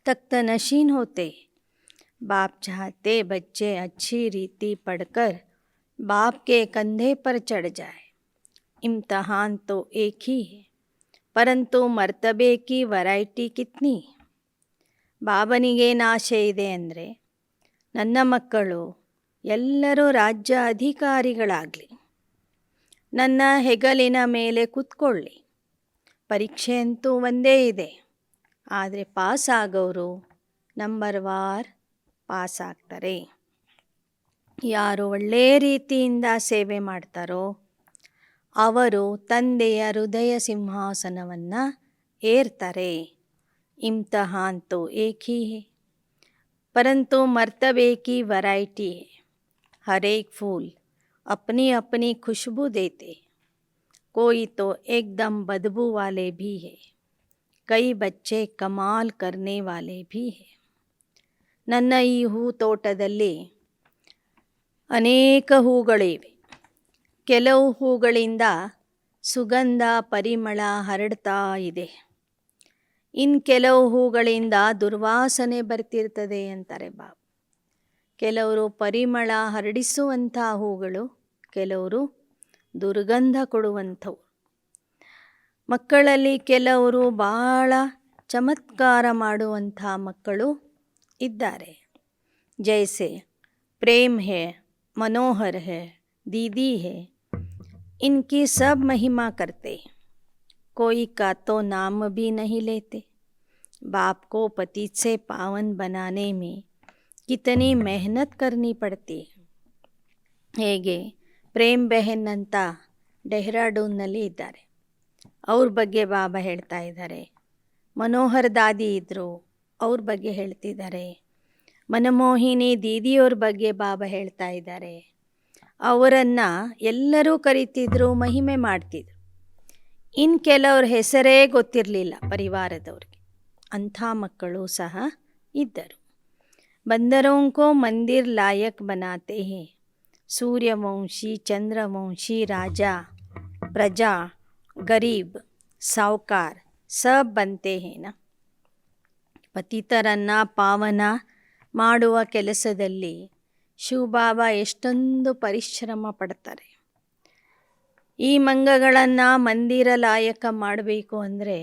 तख्त नशीन होते. बाप चाहते बच्चे अच्छी रीति पढ़कर बाप के कंधे पर चढ़ जाए. इम्तहान तो एक ही है, परंतु मर्तबे की वैरायटी कितनी. ಬಾಬನಿಗೇನು ಆಸೆ ಇದೆ ಅಂದರೆ ನನ್ನ ಮಕ್ಕಳು ಎಲ್ಲರೂ ರಾಜ್ಯ ಅಧಿಕಾರಿಗಳಾಗಲಿ, ನನ್ನ ಹೆಗಲಿನ ಮೇಲೆ ಕೂತ್ಕೊಳ್ಳಿ. ಪರೀಕ್ಷೆ ಅಂತೂ ಒಂದೇ ಇದೆ, ಆದರೆ ಪಾಸ್ ಆಗೋರು ನಂಬರ್ ವಾರ್ ಪಾಸ್ ಆಗ್ತಾರೆ. ಯಾರು ಒಳ್ಳೆಯ ರೀತಿಯಿಂದ ಸೇವೆ ಮಾಡ್ತಾರೋ ಅವರು ತಂದೆಯ ಹೃದಯ ಸಿಂಹಾಸನವನ್ನು ಏರ್ತಾರೆ. ಇಮ್ತಹಾನ್ ತೋ ಏಕ್ ಹಿ ಹೈ, ಪರಂತು ಮರ್ತಬೆ ಕಿ ವೈರಾಯಿಟಿ ಹೈ. हर एक फूल अपनी अपनी खुशबू देते, कोई तो एकदम बदबू वाले भी है, कई बच्चे कमाल करने वाले भी है. ನನ್ನ ಈ ಹೂ ತೋಟದಲ್ಲಿ ಅನೇಕ ಹೂಗಳಿವೆ. ಕೆಲವು ಹೂಗಳಿಂದ ಸುಗಂಧ ಪರಿಮಳ ಹರಡ್ತಾ ಇದೆ. ಇನ್ನು ಕೆಲವು ಹೂಗಳಿಂದ ದುರ್ವಾಸನೆ ಬರ್ತಿರ್ತದೆ ಅಂತಾರೆ ಬಾಬಾ. ಕೆಲವರು ಪರಿಮಳ ಹರಡಿಸುವಂಥ ಹೂಗಳು, ಕೆಲವರು ದುರ್ಗಂಧ ಕೊಡುವಂಥವು. ಮಕ್ಕಳಲ್ಲಿ ಕೆಲವರು ಭಾಳ ಚಮತ್ಕಾರ ಮಾಡುವಂಥ ಮಕ್ಕಳು ಇದ್ದಾರೆ. ಜೈಸೆ ಪ್ರೇಮ್ ಹೇ, मनोहर है, दीदी है, इनकी सब महिमा करते. कोई का तो नाम भी नहीं लेते. बाप को पतित से पावन बनाने में कितनी मेहनत करनी पड़ती है. ಹೇಗೆ ಪ್ರೇಮ್ ಬೆಹನ್ ಅಂತ ಡೆಹ್ರಾಡೂನ್ನಲ್ಲಿ ಇದ್ದಾರೆ, ಅವ್ರ ಬಗ್ಗೆ ಬಾಬಾ ಹೇಳ್ತಾ ಇದ್ದಾರೆ. ಮನೋಹರ್ ದಾದಿ ಇದ್ದರು, ಅವ್ರ ಬಗ್ಗೆ ಹೇಳ್ತಿದ್ದಾರೆ. ಮನಮೋಹಿನಿ ದೀದಿಯವ್ರ ಬಗ್ಗೆ ಬಾಬಾ ಹೇಳ್ತಾ ಇದ್ದಾರೆ. ಅವರನ್ನು ಎಲ್ಲರೂ ಕರಿತಿದ್ರು, ಮಹಿಮೆ ಮಾಡ್ತಿದ್ರು. ಇನ್ನು ಕೆಲವ್ರ ಹೆಸರೇ ಗೊತ್ತಿರಲಿಲ್ಲ ಪರಿವಾರದವ್ರಿಗೆ, ಅಂಥ ಮಕ್ಕಳು ಸಹ ಇದ್ದರು. ಬಂದರೋಂಕೋ ಮಂದಿರ್ ಲಾಯಕ್ ಬನಾತೆ ಹೇ, ಸೂರ್ಯವಂಶಿ ಚಂದ್ರವಂಶಿ ರಾಜ ಪ್ರಜಾ ಗರೀಬ್ ಸಾವ್ಕಾರ್ ಸಬ್ ಬಂತೆ ಹೇನ. ಪತಿತರನ್ನು ಪಾವನ ಮಾಡುವ ಕೆಲಸದಲ್ಲಿ ಶಿವಬಾಬಾ ಎಷ್ಟೊಂದು ಪರಿಶ್ರಮ ಪಡ್ತಾರೆ. ಈ ಮಂಗಗಳನ್ನು ಮಂದಿರ ಲಾಯಕ ಮಾಡಬೇಕು ಅಂದರೆ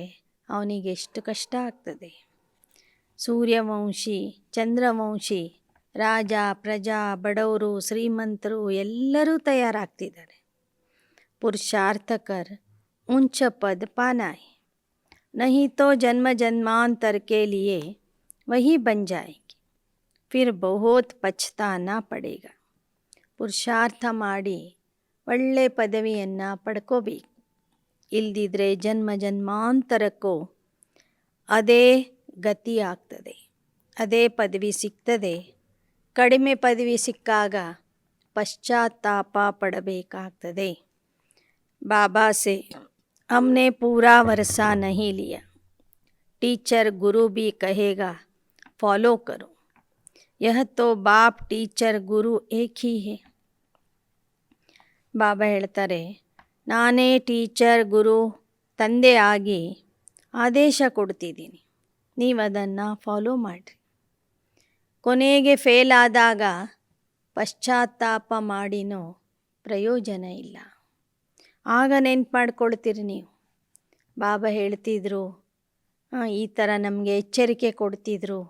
ಅವನಿಗೆ ಎಷ್ಟು ಕಷ್ಟ ಆಗ್ತದೆ. ಸೂರ್ಯವಂಶಿ, ಚಂದ್ರವಂಶಿ, ರಾಜ, ಪ್ರಜಾ, ಬಡವರು, ಶ್ರೀಮಂತರು ಎಲ್ಲರೂ ತಯಾರಾಗ್ತಿದ್ದಾರೆ. पुरुषार्थ कर ऊंच पद पाना है, नहीं तो जन्म जन्मांतर के लिए वही बन जाएगी, फिर बहुत पछताना पड़ेगा. ಪುರುಷಾರ್ಥ ಮಾಡಿ ಒಳ್ಳೆ ಪದವಿಯನ್ನು ಪಡ್ಕೋಬೇಕು. ಇಲ್ದಿದ್ರೆ ಜನ್ಮ ಜನ್ಮಾಂತರಕ್ಕೂ ಅದೇ ಗತಿ ಆಗ್ತದೆ, ಅದೇ ಪದವಿ ಸಿಗ್ತದೆ. ಕಡಿಮೆ ಪದವಿ ಸಿಕ್ಕಾಗ ಪಶ್ಚಾತ್ತಾಪ ಪಡಬೇಕಾಗ್ತದೆ. बाबा से हमने पूरा वर्षा नहीं लिया, टीचर गुरु भी कहेगा फॉलो करो, यह तो बाप टीचर गुरु एक ही है. ಬಾಬಾ ಹೇಳ್ತಾರೆ, ನಾನೇ ಟೀಚರ್ ಗುರು ತಂದೆ ಆಗಿ ಆದೇಶ ಕೊಡ್ತಿದ್ದೀನಿ, ನೀವು ಅದನ್ನು ಫಾಲೋ ಮಾಡಿರಿ. ಕೊನೆಗೆ ಫೇಲ್ ಆದಾಗ ಪಶ್ಚಾತ್ತಾಪ ಮಾಡಿನೋ ಪ್ರಯೋಜನ ಇಲ್ಲ. ಆಗ ನೆನ್ಪು ಮಾಡ್ಕೊಳ್ತೀರಿ ನೀವು. ಬಾಬಾ ಹೇಳ್ತಿದ್ರು, ಈ ಥರ ನಮಗೆ ಎಚ್ಚರಿಕೆ ಕೊಡ್ತಿದ್ರು,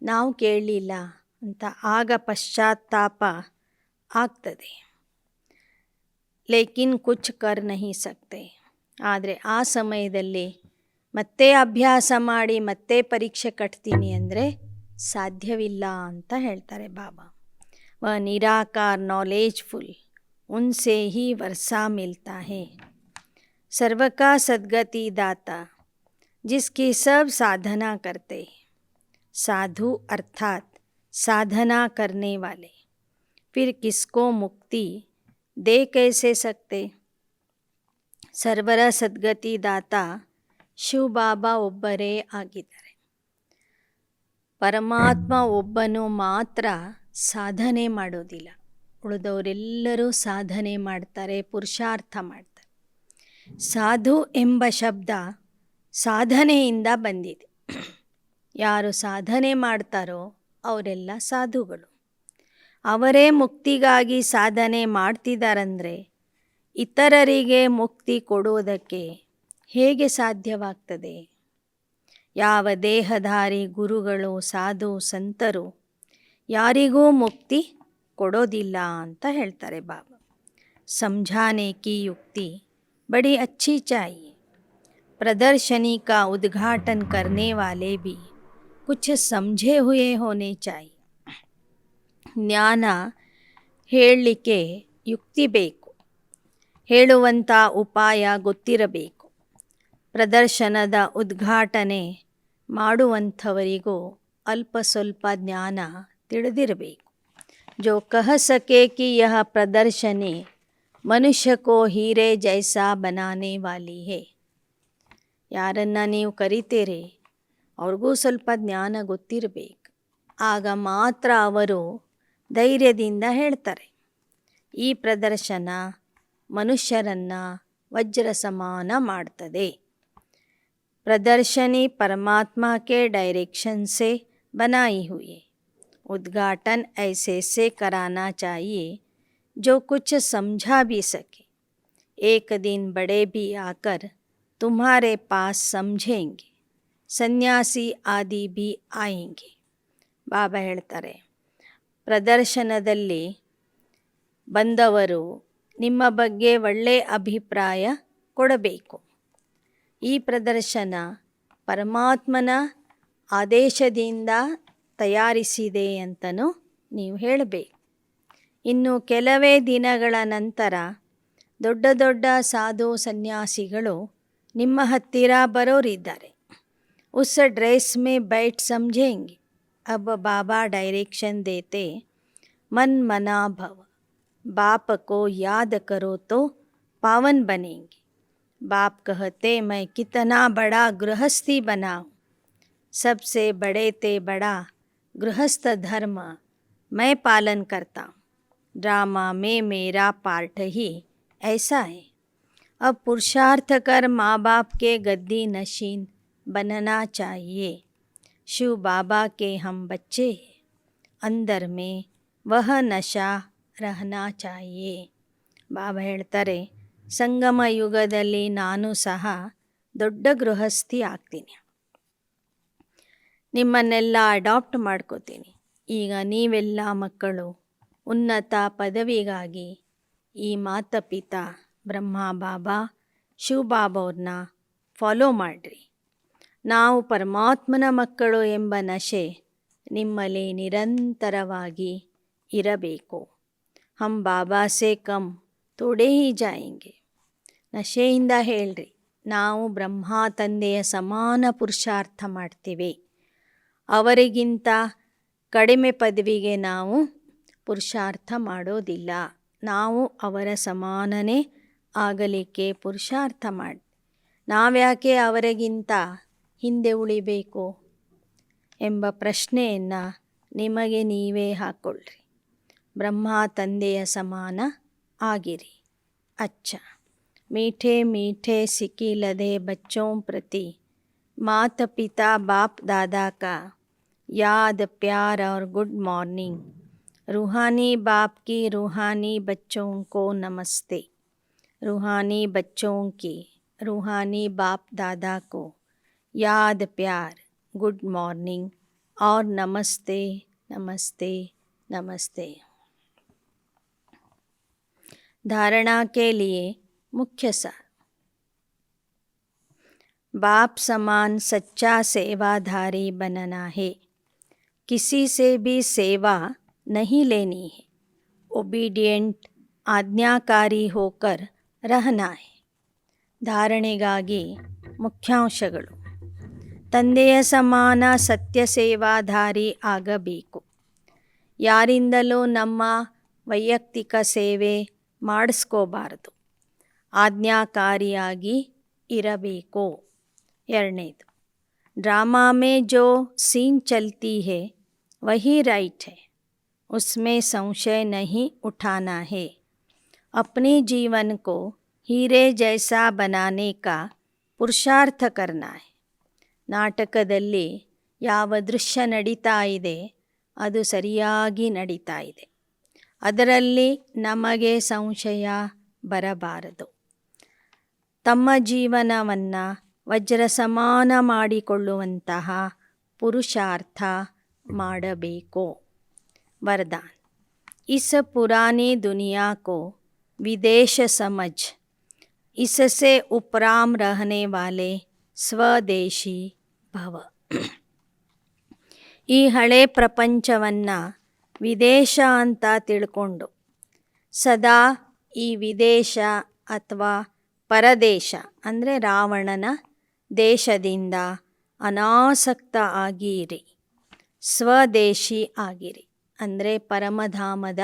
ನಾವು ಕೇಳಲಿಲ್ಲ ಅಂತ. ಆಗ ಪಶ್ಚಾತ್ತಾಪ ಆಗ್ತದೆ. ಲೇಕಿನ್ ಕುಚ್ ಕರ್ ನಹಿ ಸಕ್ತೆ. ಆದರೆ ಆ ಸಮಯದಲ್ಲಿ ಮತ್ತೆ ಅಭ್ಯಾಸ ಮಾಡಿ ಮತ್ತೆ ಪರೀಕ್ಷೆ ಕಟ್ತೀನಿ ಅಂದರೆ ಸಾಧ್ಯವಿಲ್ಲ ಅಂತ ಹೇಳ್ತಾರೆ ಬಾಬಾ. ವ ನಿರಾಕಾರ ನಾಲೆಜ್ಫುಲ್ उनसे ही वर्षा मिलता है, सर्व का सद्गति दाता जिसकी सब साधना करते हैं. साधु अर्थात साधना करने वाले फिर किसको मुक्ति दे कैसे सकते. ಸರ್ವರ ಸದ್ಗತಿ ದಾತ ಶಿವ ಬಾಬಾ ಒಬ್ಬರೇ ಆಗಿದ್ದಾರೆ. ಪರಮಾತ್ಮ ಒಬ್ಬನು ಮಾತ್ರ ಸಾಧನೆ ಮಾಡೋದಿಲ್ಲ, ಉಳಿದವರೆಲ್ಲರೂ ಸಾಧನೆ ಮಾಡ್ತಾರೆ, ಪುರುಷಾರ್ಥ ಮಾಡ್ತಾರೆ. ಸಾಧು ಎಂಬ ಶಬ್ದ ಸಾಧನೆಯಿಂದ ಬಂದಿದೆ. ಯಾರು ಸಾಧನೆ ಮಾಡ್ತಾರೋ ಅವರೆಲ್ಲ ಸಾಧುಗಳು. ಅವರೇ ಮುಕ್ತಿಗಾಗಿ ಸಾಧನೆ ಮಾಡ್ತಿದ್ದಾರಂದರೆ ಇತರರಿಗೆ ಮುಕ್ತಿ ಕೊಡುವುದಕ್ಕೆ ಹೇಗೆ ಸಾಧ್ಯವಾಗ್ತದೆ? ಯಾವ ದೇಹಧಾರಿ ಗುರುಗಳು, ಸಾಧು ಸಂತರು ಯಾರಿಗೂ ಮುಕ್ತಿ ಕೊಡೋದಿಲ್ಲ ಅಂತ ಹೇಳ್ತಾರೆ ಬಾಬಾ. समझाने की युक्ति बड़ी अच्छी चाहिए. प्रदर्शनी का उद्घाटन करने वाले भी कुछ समझे हुए होने चाहिए. ಜ್ಞಾನ ಹೇಳಲಿಕ್ಕೆ ಯುಕ್ತಿ ಬೇಕು, ಹೇಳುವಂಥ ಉಪಾಯ ಗೊತ್ತಿರಬೇಕು. ಪ್ರದರ್ಶನದ ಉದ್ಘಾಟನೆ ಮಾಡುವಂಥವರಿಗೂ ಅಲ್ಪ ಸ್ವಲ್ಪ ಜ್ಞಾನ ತಿಳಿದಿರಬೇಕು. जो कह सके कि यह प्रदर्शनी मनुष्य को हीरे जैसा बनाने वाली है. ಯಾರನ್ನು ನೀವು ಕರಿತೀರಿ ಅವ್ರಿಗೂ ಸ್ವಲ್ಪ ಜ್ಞಾನ ಗೊತ್ತಿರಬೇಕು. ಆಗ ಮಾತ್ರ ಅವರು ಧೈರ್ಯದಿಂದ ಹೇಳ್ತಾರೆ, ಈ ಪ್ರದರ್ಶನ ಮನುಷ್ಯರನ್ನು ವಜ್ರ ಸಮಾನ ಮಾಡ್ತದೆ. प्रदर्शनी परमात्मा के डायरेक्शन से बनाई हुई है. उद्घाटन ऐसे से कराना चाहिए जो कुछ समझा भी सके. एक दिन बड़े भी आकर तुम्हारे पास समझेंगे, सन्यासी आदि भी आएंगे. ಬಾಬಾ ಹೇಳ್ತಾರೆ, ಪ್ರದರ್ಶನದಲ್ಲಿ ಬಂದವರು ನಿಮ್ಮ ಬಗ್ಗೆ ಒಳ್ಳೆಯ ಅಭಿಪ್ರಾಯ ಕೊಡಬೇಕು. ಈ ಪ್ರದರ್ಶನ ಪರಮಾತ್ಮನ ಆದೇಶದಿಂದ ತಯಾರಿಸಿದೆ ಅಂತಲೂ ನೀವು ಹೇಳಬೇಕು. ಇನ್ನು ಕೆಲವೇ ದಿನಗಳ ನಂತರ ದೊಡ್ಡ ದೊಡ್ಡ ಸಾಧು ಸನ್ಯಾಸಿಗಳು ನಿಮ್ಮ ಹತ್ತಿರ ಬರೋರಿದ್ದಾರೆ. ಉಸ್ ಡ್ರೆಸ್ ಮೇ ಬೈಟ್ ಸಮझेंगे. अब बाबा डायरेक्शन देते, मन मना भव, बाप को याद करो तो पावन बनेंगे. बाप कहते मैं कितना बड़ा गृहस्थी बनाऊं, सबसे बड़े ते बड़ा गृहस्थ धर्म मैं पालन करता हूँ. ड्रामा में मेरा पार्ट ही ऐसा है. अब पुरुषार्थ कर माँ बाप के गद्दी नशीन बनना चाहिए. शिव बाबा के हम बच्चे हैं, अंदर में वह नशा रहना चाहिए. ಬಾಬಾ ಹೇಳ್ತಾರೆ, ಸಂಗಮ ಯುಗದಲ್ಲಿ ನಾನು ಸಹ ದೊಡ್ಡ ಗೃಹಸ್ಥಿ ಆಗ್ತೀನಿ. ನಿಮ್ಮನ್ನೆಲ್ಲ ಅಡಾಪ್ಟ್ ಮಾಡ್ಕೋತೀನಿ. ಈಗ ನೀವೆಲ್ಲ ಮಕ್ಕಳು ಉನ್ನತ ಪದವಿಗಾಗಿ ಈ ಮಾತಾಪಿತಾ ಬ್ರಹ್ಮ ಬಾಬಾ ಶಿವಬಾಬಾ ಅವ್ರನ್ನ ಫಾಲೋ ಮಾಡಿರಿ. ನಾವು ಪರಮಾತ್ಮನ ಮಕ್ಕಳು ಎಂಬ ನಶೆ ನಿಮ್ಮಲ್ಲಿ ನಿರಂತರವಾಗಿ ಇರಬೇಕು. ಹಮ್ ಬಾಬಾ ಸೇ ಕಮ್ ತೋಡೆ ಹಿ ಜಾಯೆಂಗೆ. ನಶೆಯಿಂದ ಹೇಳ್ರಿ, ನಾವು ಬ್ರಹ್ಮ ತಂದೆಯ ಸಮಾನ ಪುರುಷಾರ್ಥ ಮಾಡ್ತೀವಿ. ಅವರಿಗಿಂತ ಕಡಿಮೆ ಪದವಿಗೆ ನಾವು ಪುರುಷಾರ್ಥ ಮಾಡೋದಿಲ್ಲ. ನಾವು ಅವರ ಸಮಾನನೇ ಆಗಲಿಕ್ಕೆ ಪುರುಷಾರ್ಥ ಮಾಡಿ. ನಾವ್ಯಾಕೆ ಅವರಿಗಿಂತ ಹಿಂದೆ ಉಳಿಬೇಕು ಎಂಬ ಪ್ರಶ್ನೆಯನ್ನು ನಿಮಗೆ ನೀವೇ ಹಾಕ್ಕೊಳ್ರಿ. ಬ್ರಹ್ಮ ತಂದೆಯ ಸಮಾನ ಆಗಿರಿ. ಅಚ್ಚ मीठे मीठे सिकीलदे बच्चों प्रति माता पिता बाप दादा का याद प्यार और गुड मॉर्निंग. रूहानी बाप की रूहानी बच्चों को नमस्ते. रूहानी बच्चों की रूहानी बाप दादा को याद प्यार गुड मॉर्निंग और नमस्ते नमस्ते नमस्ते. धारणा के लिए मुख्य सार. बाप समान सच्चा सेवाधारी बनना है. किसी से भी सेवा नहीं लेनी है. ओबीडियंट आज्ञाकारी होकर रहना है. ಧಾರಣೆಗಾಗಿ ಮುಖ್ಯಾಂಶಗಳು. ತಂದೆಯ ಸಮಾನ ಸತ್ಯ ಸೇವಾಧಾರಿ ಆಗಬೇಕು. ಯಾರಿಂದಲೂ ನಮ್ಮ ವೈಯಕ್ತಿಕ ಸೇವೆ ಮಾಡಿಸ್ಕೋಬಾರದು. ಆಜ್ಞಾಕಾರಿಯಾಗಿ ಇರಬೇಕು. ಎರಡನೇದು, ड्रामा में जो सीन चलती है वही राइट है, उसमें संशय नहीं उठाना है. अपने जीवन को हीरे जैसा बनाने का पुरुषार्थ करना है. ನಾಟಕದಲ್ಲಿ ಯಾವ ದೃಶ್ಯ ನಡೀತಾ ಇದೆ ಅದು ಸರಿಯಾಗಿ ನಡೀತಾ ಇದೆ. ಅದರಲ್ಲಿ ನಮಗೆ ಸಂಶಯ ಬರಬಾರದು. ತಮ್ಮ ಜೀವನವನ್ನು ವಜ್ರ ಸಮಾನ ಮಾಡಿಕೊಳ್ಳುವಂತಹ ಪುರುಷಾರ್ಥ ಮಾಡಬೇಕು. वरदान. इस पुरानी दुनिया को विदेश समझ इससे उपराम रहने वाले ಸ್ವದೇಶಿ ಭವ. ಈ ಹಳೆ ಪ್ರಪಂಚವನ್ನು ವಿದೇಶ ಅಂತ ತಿಳ್ಕೊಂಡು ಸದಾ ಈ ವಿದೇಶ ಅಥವಾ ಪರದೇಶ ಅಂದರೆ ರಾವಣನ ದೇಶದಿಂದ ಅನಾಸಕ್ತ ಆಗಿರಿ. ಸ್ವದೇಶಿ ಆಗಿರಿ ಅಂದರೆ ಪರಮಧಾಮದ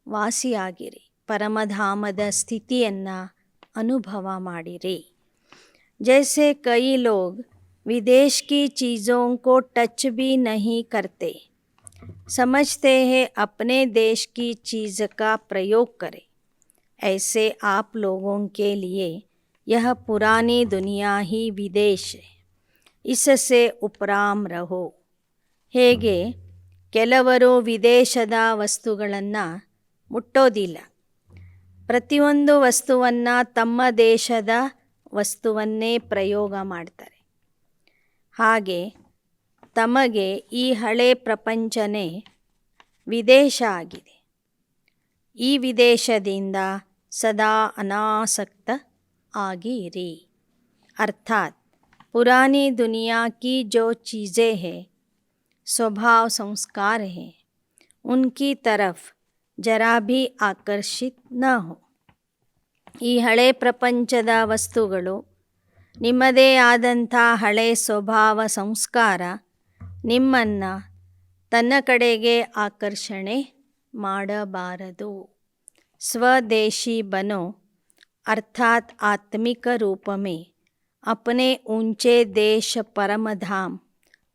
ವಾಸಿಯಾಗಿರಿ. ಪರಮಧಾಮದ ಸ್ಥಿತಿಯನ್ನು ಅನುಭವ ಮಾಡಿರಿ. जैसे कई लोग विदेश की चीज़ों को टच भी नहीं करते, समझते हैं अपने देश की चीज़ का प्रयोग करें. ऐसे आप लोगों के लिए यह पुरानी दुनिया ही विदेश है. इससे उपराम रहो. ಹೇಗೆ ಕೆಲವರು ವಿದೇಶದ ವಸ್ತುಗಳನ್ನು ಮುಟ್ಟೋದಿಲ್ಲ, ಪ್ರತಿಯೊಂದು ವಸ್ತುವನ್ನು ತಮ್ಮ ದೇಶದ ವಸ್ತುವನ್ನೇ ಪ್ರಯೋಗ ಮಾಡ್ತಾರೆ, ಹಾಗೆ ತಮಗೆ ಈ ಹಳೆ ಪ್ರಪಂಚನೇ ವಿದೇಶ ಆಗಿದೆ. ಈ ವಿದೇಶದಿಂದ ಸದಾ ಅನಾಸಕ್ತ ಆಗಿರಿ. ಅರ್ಥಾತ್ पुरानी दुनिया की जो चीज़ें हैं, स्वभाव संस्कार हैं, उनकी तरफ जरा भी आकर्षित न हो. ಈ ಹಳೆ ಪ್ರಪಂಚದ ವಸ್ತುಗಳು, ನಿಮ್ಮದೇ ಆದಂಥ ಹಳೆ ಸ್ವಭಾವ ಸಂಸ್ಕಾರ ನಿಮ್ಮನ್ನು ತನ್ನ ಕಡೆಗೆ ಆಕರ್ಷಣೆ ಮಾಡಬಾರದು. स्वदेशी बनो अर्थात आत्मिक रूप में अपने ऊंचे देश परमधाम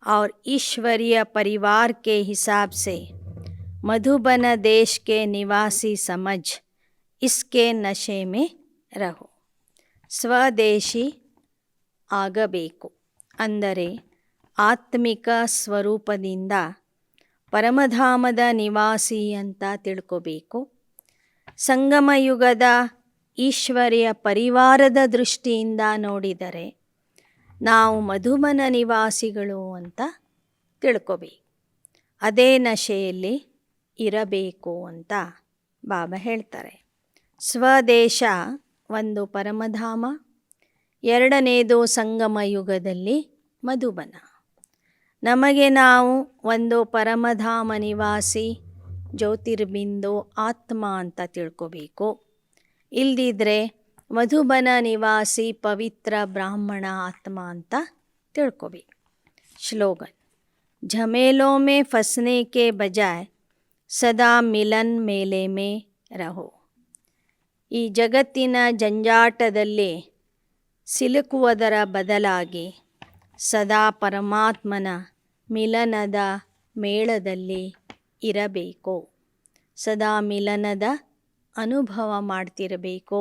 और ईश्वरीय परिवार के हिसाब से मधुबन देश के निवासी समझ इसके नशे में रहो. ಸ್ವದೇಶಿ ಆಗಬೇಕು ಅಂದರೆ ಆತ್ಮಿಕ ಸ್ವರೂಪದಿಂದ ಪರಮಧಾಮದ ನಿವಾಸಿ ಅಂತ ತಿಳ್ಕೋಬೇಕು. ಸಂಗಮ ಯುಗದ ಈಶ್ವರಿಯ ಪರಿವಾರದ ದೃಷ್ಟಿಯಿಂದ ನೋಡಿದರೆ ನಾವು ಮಧುಬನ ನಿವಾಸಿಗಳು ಅಂತ ತಿಳ್ಕೊಬೇಕು. ಅದೇ ನಶೆಯಲ್ಲಿ ಇರಬೇಕು ಅಂತ ಬಾಬಾ ಹೇಳ್ತಾರೆ. ಸ್ವದೇಶ ಒಂದು ಪರಮಧಾಮ, ಎರಡನೇದು ಸಂಗಮ ಯುಗದಲ್ಲಿ ಮಧುಬನ. ನಮಗೆ ನಾವು ಒಂದು ಪರಮಧಾಮ ನಿವಾಸಿ ಜ್ಯೋತಿರ್ಬಿಂದು ಆತ್ಮ ಅಂತ ತಿಳ್ಕೊಬೇಕು. ಇಲ್ದಿದ್ರೆ ಮಧುಬನ ನಿವಾಸಿ ಪವಿತ್ರ ಬ್ರಾಹ್ಮಣ ಆತ್ಮ ಅಂತ ತಿಳ್ಕೊಬೇಕು. ಶ್ಲೋಗನ್: झमेलों में फंसने के बजाय सदा मिलन मेले में रहो. ಈ ಜಗತ್ತಿನ ಜಂಜಾಟದಲ್ಲಿ ಸಿಲುಕುವುದರ ಬದಲಾಗಿ ಸದಾ ಪರಮಾತ್ಮನ ಮಿಲನದ ಮೇಳದಲ್ಲಿ ಇರಬೇಕು. ಸದಾ ಮಿಲನದ ಅನುಭವ ಮಾಡ್ತಿರಬೇಕು.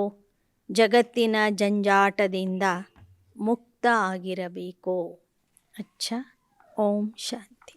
ಜಗತ್ತಿನ ಜಂಜಾಟದಿಂದ ಮುಕ್ತ ಆಗಿರಬೇಕು. ಅಚ್ಚಾ, ಓಂ ಶಾಂತಿ.